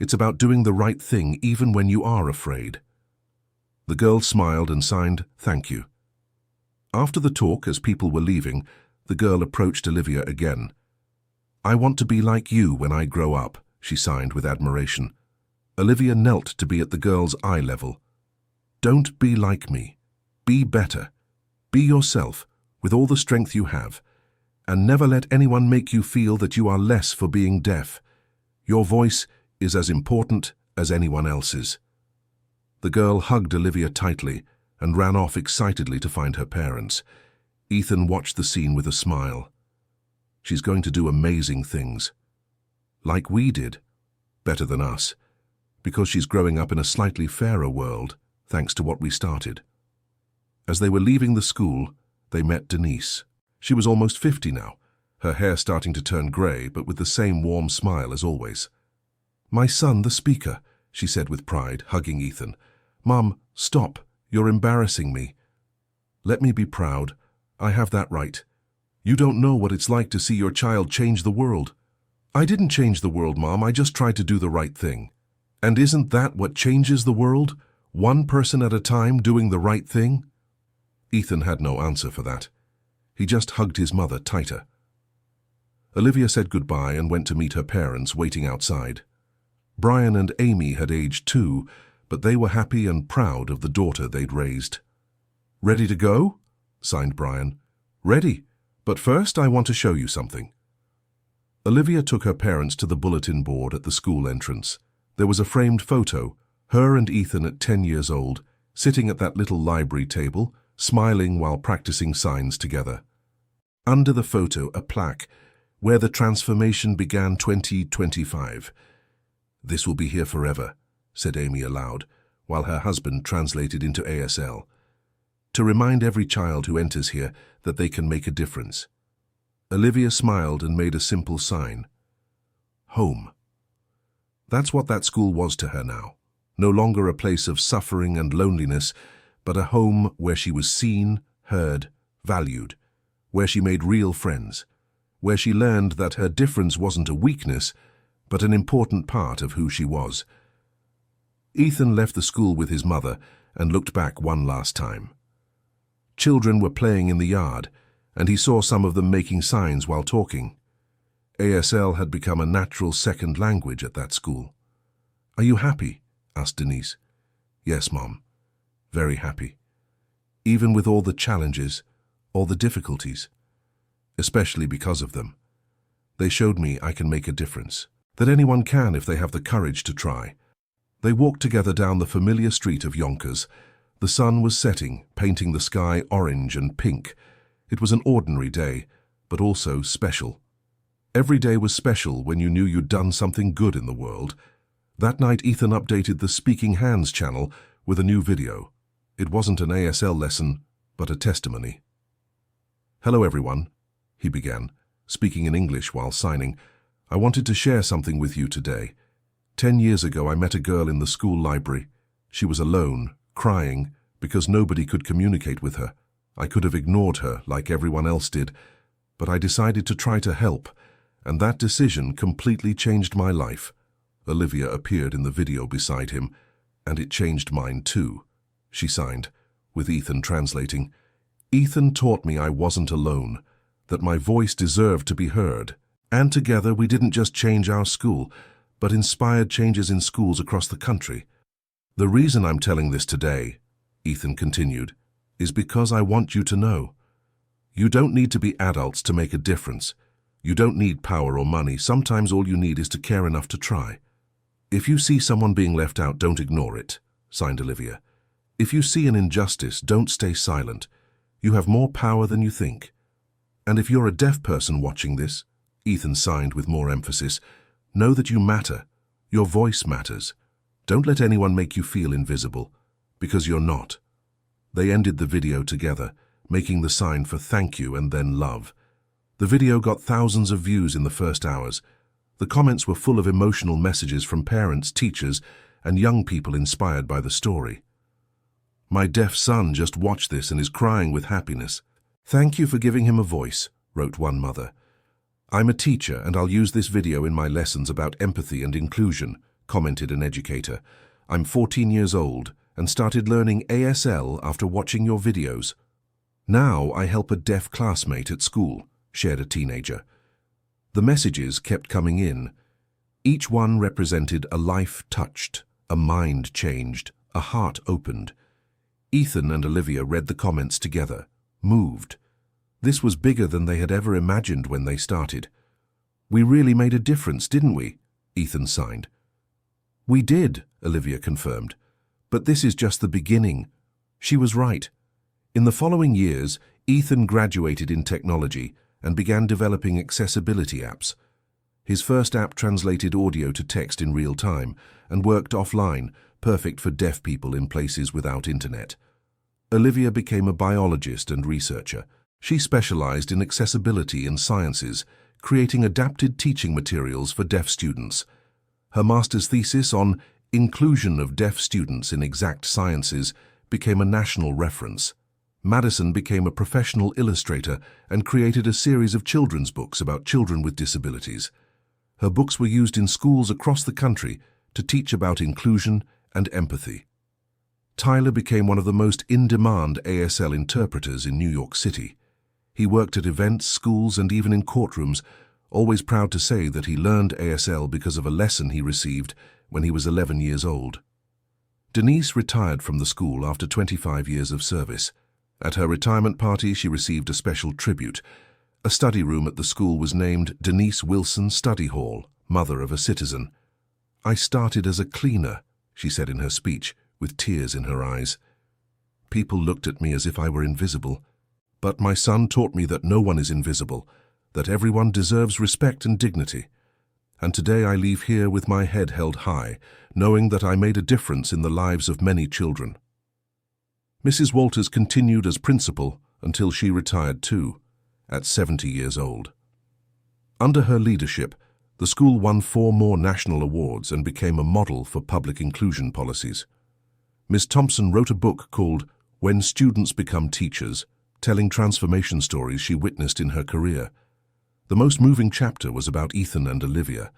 It's about doing the right thing even when you are afraid." The girl smiled and signed, "Thank you." After the talk, as people were leaving, the girl approached Olivia again. "I want to be like you when I grow up," she signed with admiration. Olivia knelt to be at the girl's eye level. "Don't be like me. Be better. Be yourself, with all the strength you have. And never let anyone make you feel that you are less for being deaf. Your voice is as important as anyone else's." The girl hugged Olivia tightly and ran off excitedly to find her parents. Ethan watched the scene with a smile. She's going to do amazing things. Like we did. Better than us. Because she's growing up in a slightly fairer world, thanks to what we started. As they were leaving the school, they met Denise. She was almost 50 now, her hair starting to turn grey, but with the same warm smile as always. "My son, the speaker," she said with pride, hugging Ethan. "Mum, stop. You're embarrassing me." "Let me be proud. I have that right. You don't know what it's like to see your child change the world." "I didn't change the world, Mom. I just tried to do the right thing." "And isn't that what changes the world? One person at a time doing the right thing?" Ethan had no answer for that. He just hugged his mother tighter. Olivia said goodbye and went to meet her parents waiting outside. Brian and Amy had aged too, but they were happy and proud of the daughter they'd raised. "Ready to go?" signed Brian. "Ready, but first I want to show you something." Olivia took her parents to the bulletin board at the school entrance. There was a framed photo, her and Ethan at 10 years old, sitting at that little library table, smiling while practicing signs together. Under the photo, a plaque, "Where the transformation began 2025. "This will be here forever," said Amy aloud, while her husband translated into ASL. "To remind every child who enters here that they can make a difference." Olivia smiled and made a simple sign. Home. That's what that school was to her now. No longer a place of suffering and loneliness, but a home where she was seen, heard, valued, where she made real friends, where she learned that her difference wasn't a weakness, but an important part of who she was. Ethan left the school with his mother and looked back one last time. Children were playing in the yard, and he saw some of them making signs while talking. ASL had become a natural second language at that school. "Are you happy?" asked Denise. "Yes, Mom. Very happy. Even with all the challenges, all the difficulties. Especially because of them. They showed me I can make a difference. That anyone can if they have the courage to try." They walked together down the familiar street of Yonkers. The sun was setting, painting the sky orange and pink. It was an ordinary day, but also special. Every day was special when you knew you'd done something good in the world. That night Ethan updated the Speaking Hands channel with a new video. It wasn't an ASL lesson, but a testimony. "Hello everyone," he began, speaking in English while signing. "I wanted to share something with you today. 10 years ago I met a girl in the school library. She was alone, crying, because nobody could communicate with her. I could have ignored her like everyone else did, but I decided to try to help, and that decision completely changed my life." Olivia appeared in the video beside him, "and it changed mine too," she signed, with Ethan translating. "Ethan taught me I wasn't alone, that my voice deserved to be heard, and together we didn't just change our school, but inspired changes in schools across the country. The reason I'm telling this today," Ethan continued, "is because I want you to know. You don't need to be adults to make a difference. You don't need power or money. Sometimes all you need is to care enough to try. If you see someone being left out, don't ignore it," signed Olivia. "If you see an injustice, don't stay silent. You have more power than you think. And if you're a deaf person watching this," Ethan signed with more emphasis, "know that you matter. Your voice matters. Don't let anyone make you feel invisible, because you're not." They ended the video together, making the sign for thank you and then love. The video got thousands of views in the first hours. The comments were full of emotional messages from parents, teachers, and young people inspired by the story. "My deaf son just watched this and is crying with happiness. Thank you for giving him a voice," wrote one mother. "I'm a teacher and I'll use this video in my lessons about empathy and inclusion. commented an educator. "I'm 14 years old and started learning ASL after watching your videos. Now I help a deaf classmate at school," shared a teenager. The messages kept coming in. Each one represented a life touched, a mind changed, a heart opened. Ethan and Olivia read the comments together, moved. This was bigger than they had ever imagined when they started. "We really made a difference, didn't we?" Ethan signed. "We did," Olivia confirmed. "But this is just the beginning." She was right. In the following years, Ethan graduated in technology and began developing accessibility apps. His first app translated audio to text in real time and worked offline, perfect for deaf people in places without internet. Olivia became a biologist and researcher. She specialized in accessibility and sciences, creating adapted teaching materials for deaf students. Her master's thesis on inclusion of deaf students in exact sciences became a national reference. Madison became a professional illustrator and created a series of children's books about children with disabilities. Her books were used in schools across the country to teach about inclusion and empathy. Tyler became one of the most in-demand ASL interpreters in New York City. He worked at events, schools, and even in courtrooms, always proud to say that he learned ASL because of a lesson he received when he was 11 years old. Denise retired from the school after 25 years of service. At her retirement party, she received a special tribute. A study room at the school was named Denise Wilson Study Hall, mother of a citizen. "I started as a cleaner," she said in her speech, with tears in her eyes. "People looked at me as if I were invisible. But my son taught me that no one is invisible, that everyone deserves respect and dignity. And today I leave here with my head held high, knowing that I made a difference in the lives of many children." Mrs. Walters continued as principal until she retired too, at 70 years old. Under her leadership, the school won 4 more national awards and became a model for public inclusion policies. Ms. Thompson wrote a book called When Students Become Teachers, telling transformation stories she witnessed in her career. The most moving chapter was about Ethan and Olivia,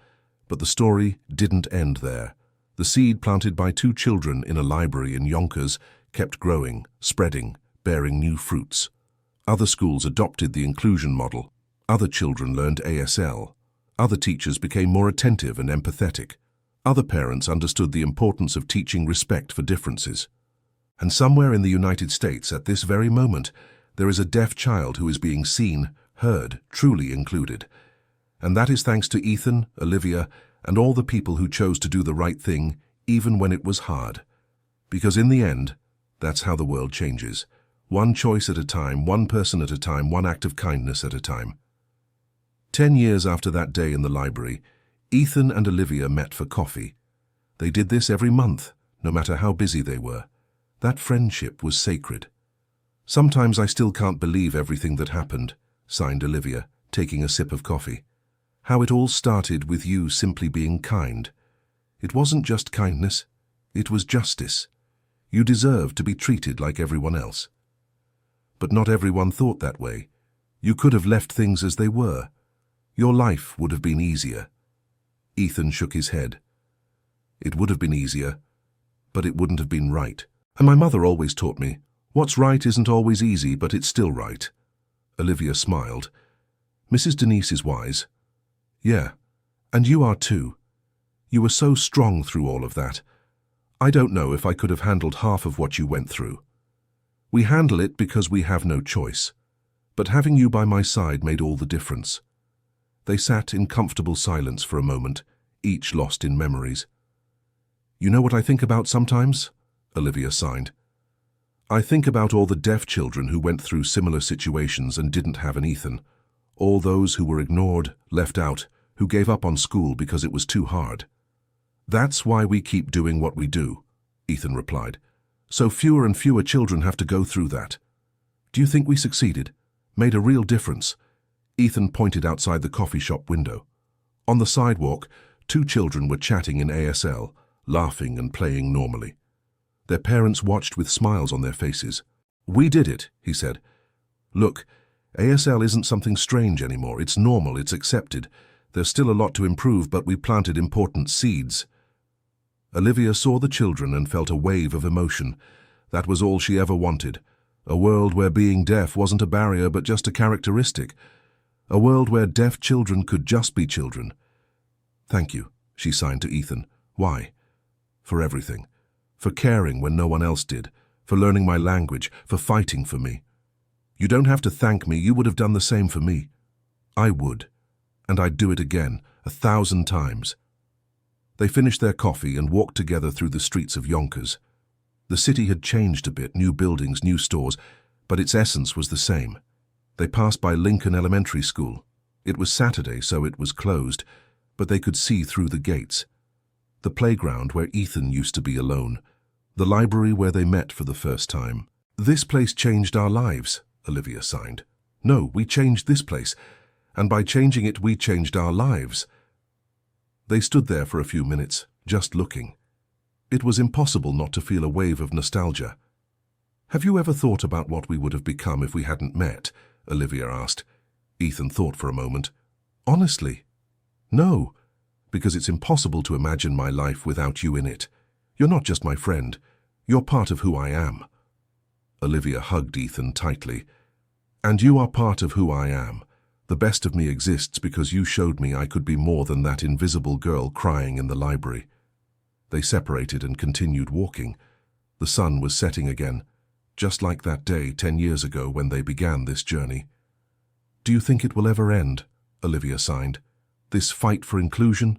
but the story didn't end there. The seed planted by 2 children in a library in Yonkers kept growing, spreading, bearing new fruits. Other schools adopted the inclusion model. Other children learned ASL. Other teachers became more attentive and empathetic. Other parents understood the importance of teaching respect for differences. And somewhere in the United States at this very moment, there is a deaf child who is being seen, heard, truly included. And that is thanks to Ethan, Olivia, and all the people who chose to do the right thing, even when it was hard. Because in the end, that's how the world changes. One choice at a time, one person at a time, one act of kindness at a time. 10 years after that day in the library, Ethan and Olivia met for coffee. They did this every month, no matter how busy they were. That friendship was sacred. "Sometimes I still can't believe everything that happened," sighed Olivia, taking a sip of coffee. "How it all started with you simply being kind. It wasn't just kindness, it was justice. You deserved to be treated like everyone else. But not everyone thought that way. You could have left things as they were. Your life would have been easier." Ethan shook his head. "It would have been easier, but it wouldn't have been right. And my mother always taught me, what's right isn't always easy, but it's still right." Olivia smiled. "Mrs. Denise is wise." "Yeah, and you are too. You were so strong through all of that. I don't know if I could have handled half of what you went through. We handle it because we have no choice. But having you by my side made all the difference." They sat in comfortable silence for a moment, each lost in memories. "You know what I think about sometimes?" Olivia sighed. "I think about all the deaf children who went through similar situations and didn't have an Ethan. All those who were ignored, left out, who gave up on school because it was too hard. That's why we keep doing what we do," Ethan replied. "So fewer and fewer children have to go through that. Do you think we succeeded? Made a real difference?" Ethan pointed outside the coffee shop window. On the sidewalk, 2 children were chatting in ASL, laughing and playing normally. Their parents watched with smiles on their faces. "We did it," he said. "Look, ASL isn't something strange anymore. It's normal, it's accepted. There's still a lot to improve, but we planted important seeds." Olivia saw the children and felt a wave of emotion. That was all she ever wanted. A world where being deaf wasn't a barrier but just a characteristic. A world where deaf children could just be children. "Thank you," she signed to Ethan. "Why?" "For everything. For caring when no one else did. For learning my language. For fighting for me. You don't have to thank me. You would have done the same for me." "I would. And I'd do it again, 1,000 times." They finished their coffee and walked together through the streets of Yonkers. The city had changed a bit, new buildings, new stores, but its essence was the same. They passed by Lincoln Elementary School. It was Saturday, so it was closed, but they could see through the gates. The playground where Ethan used to be alone. The library where they met for the first time. "This place changed our lives," Olivia signed. "No, we changed this place, and by changing it we changed our lives." They stood there for a few minutes, just looking. It was impossible not to feel a wave of nostalgia. "Have you ever thought about what we would have become if we hadn't met?" Olivia asked. Ethan thought for a moment. "Honestly, no, because it's impossible to imagine my life without you in it. You're not just my friend, you're part of who I am." Olivia hugged Ethan tightly. "And you are part of who I am. The best of me exists because you showed me I could be more than that invisible girl crying in the library." They separated and continued walking. The sun was setting again, just like that day 10 years ago when they began this journey. "Do you think it will ever end?" Olivia signed. "This fight for inclusion?"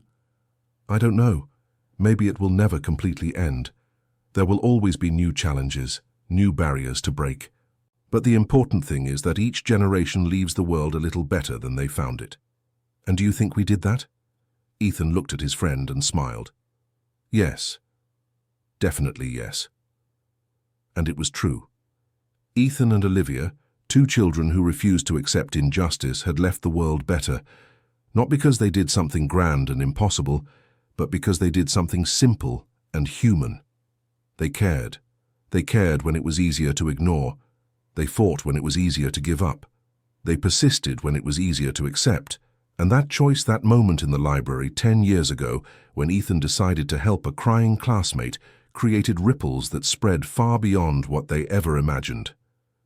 "I don't know. Maybe it will never completely end. There will always be new challenges, new barriers to break. But the important thing is that each generation leaves the world a little better than they found it." "And do you think we did that?" Ethan looked at his friend and smiled. "Yes. Definitely yes." And it was true. Ethan and Olivia, two children who refused to accept injustice, had left the world better, not because they did something grand and impossible, but because they did something simple and human. They cared. They cared when it was easier to ignore. They fought when it was easier to give up. They persisted when it was easier to accept. And that choice, that moment in the library 10 years ago, when Ethan decided to help a crying classmate, created ripples that spread far beyond what they ever imagined.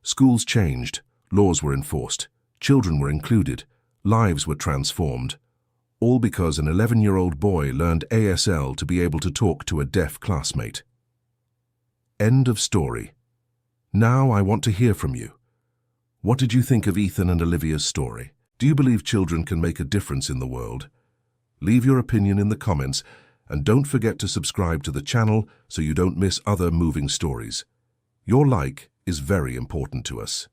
Schools changed, laws were enforced, children were included, lives were transformed. All because an 11-year-old boy learned ASL to be able to talk to a deaf classmate. End of story. Now I want to hear from you. What did you think of Ethan and Olivia's story? Do you believe children can make a difference in the world? Leave your opinion in the comments, and don't forget to subscribe to the channel so you don't miss other moving stories. Your like is very important to us.